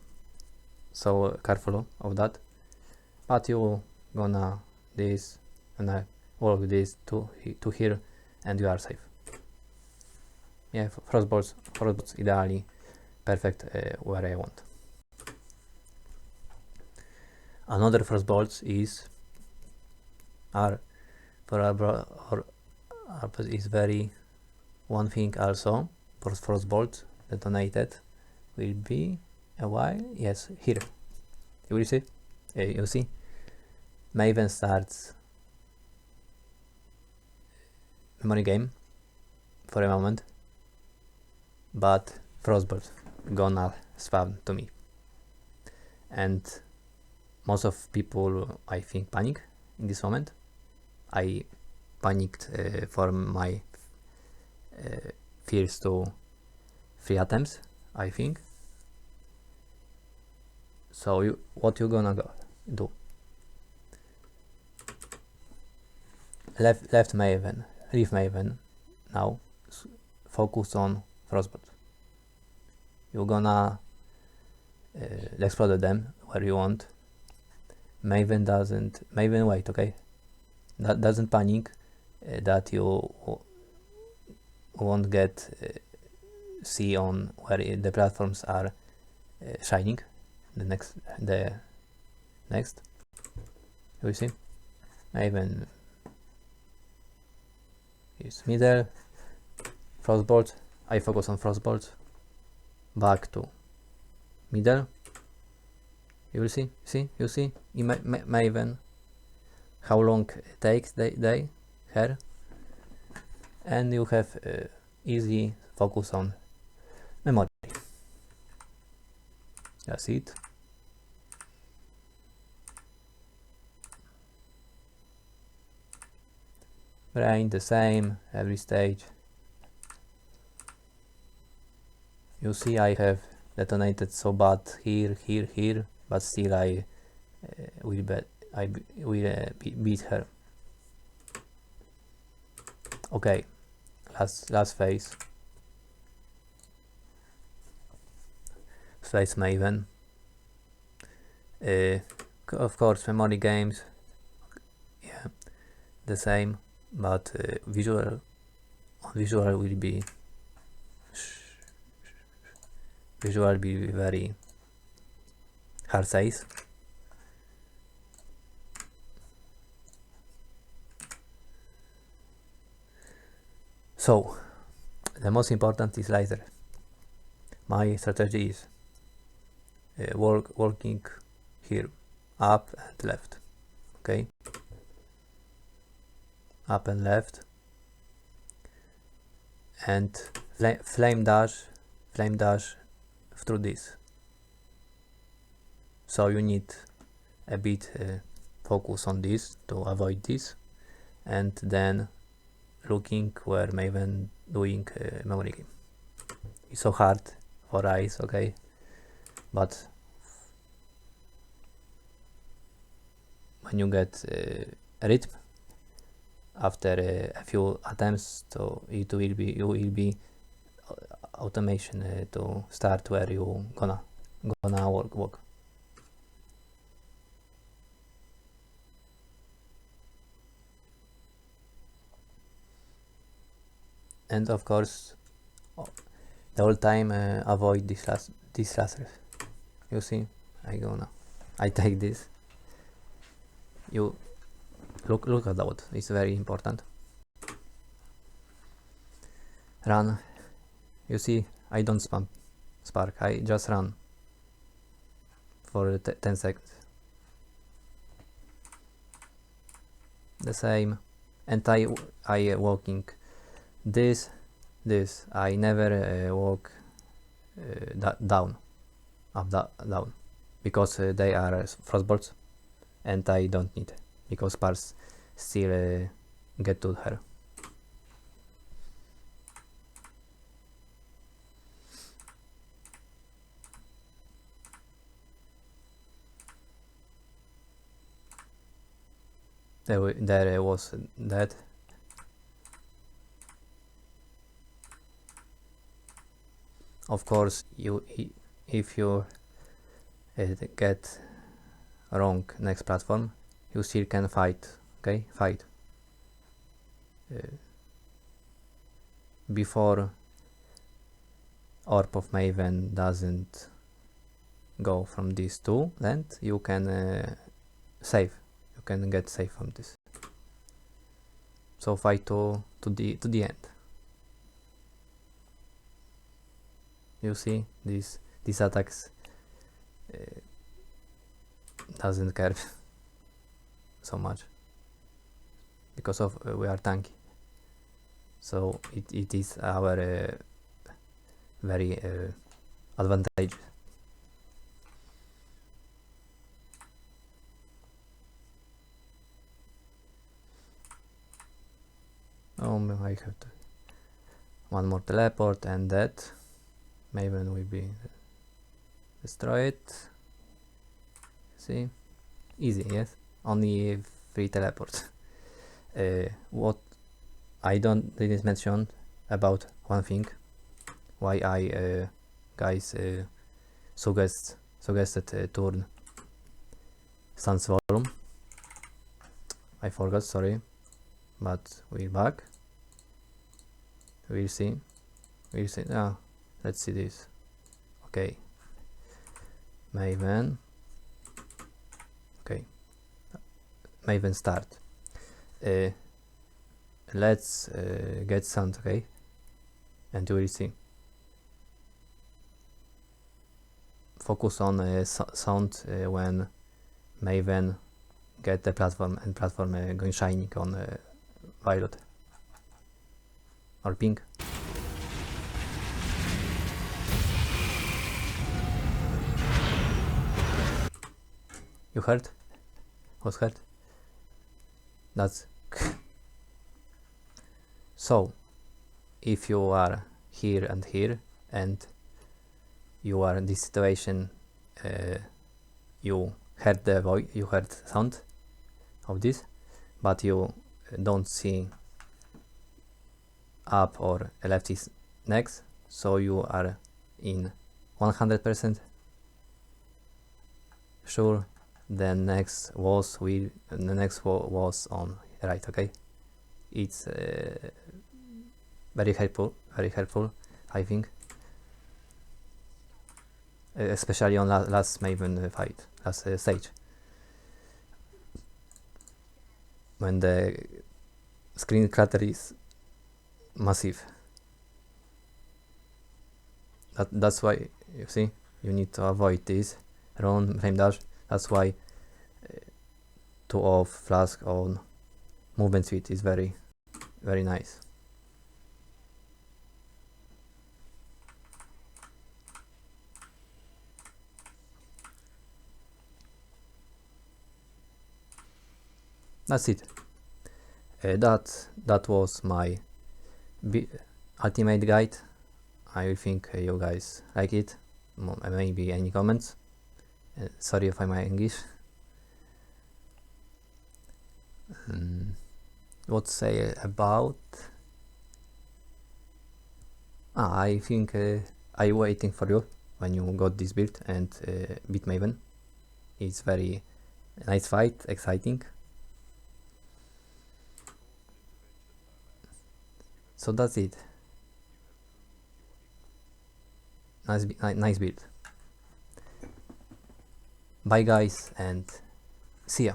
so careful of that. But you gonna this and walk this to here, and you are safe. Yeah, frostbolts ideally perfect where I want. Another frostbolts is is very one thing also for frostbolts detonated will be a while. Yes, here you will see. You see, Maven starts memory game for a moment, but frostbolt gonna spawn to me, and most of people, I think, panic in this moment. I panicked for my first 3 attempts, I think. So what you gonna do? Left Maven, leave Maven. Now focus on frostbolt. You're gonna explode them where you want. Maven wait, okay? That doesn't panic that you won't get see on where the platforms are shining. The next, you see, Maven is middle, frostbolt. I focus on frostbolt. Back to middle, You will see, you see in Maven how long it takes they here, and you have easy focus on memory. That's it. Brain the same every stage. You see I have detonated so bad here, but still I will beat her. Okay, last phase. Phase Maven. Of course, memory games. Yeah, the same, but visual will be very hard size. So the most important is laser. My strategy is working here, up and left. Okay, up and left, and flame dash through this. So you need a bit focus on this to avoid this, and then looking where Maven doing memory game. It's so hard for eyes, okay, but when you get rhythm after a few attempts, so you will be automation to start where you gonna work. And of course, the whole time avoid this laser. You see, I take this. You look at that. It's very important. Run. You see, I don't spam spark. I just run for 10 seconds. The same, and I walking this. I never walk down, down, because they are frostbolts, and I don't need, because parts still get to her. There was that. Of course, if you get wrong next platform, you still can fight. Okay, fight before Orb of Maven doesn't go from these two land. You can save. You can get safe from this. So fight to the end. You see, these attacks doesn't care so much, because of we are tanky. So it is our very advantage. I have to one more teleport, and that Maven will be destroyed. See, easy, yes. Only 3 teleports. What I didn't mention about one thing, why I guys suggested turn stance volume. I forgot, sorry, but we're back. We'll see. Let's see this. Okay, Maven. Okay, Maven start. Let's get sound, okay, and you will see. focus on sound when Maven get the platform and platform going shining on violet or pink. You heard? Was heard? That's so. If you are here and you are in this situation, you heard the voice, you heard sound of this, but you don't see up or left is next, so you are in 100% sure the next was on right. Okay, it's very helpful, I think, especially on last Maven fight, last stage, when the screen clutter is massive. That's why, you see, you need to avoid this run flame dash. That's why 2 off flask on movement speed is very nice. That's it. That was my ultimate guide. I think you guys like it. Maybe any comments. Sorry if my English. What say about? I think I waiting for you when you got this build and beat Maven. It's very nice fight, exciting. So that's it. Nice build. Bye guys and see ya.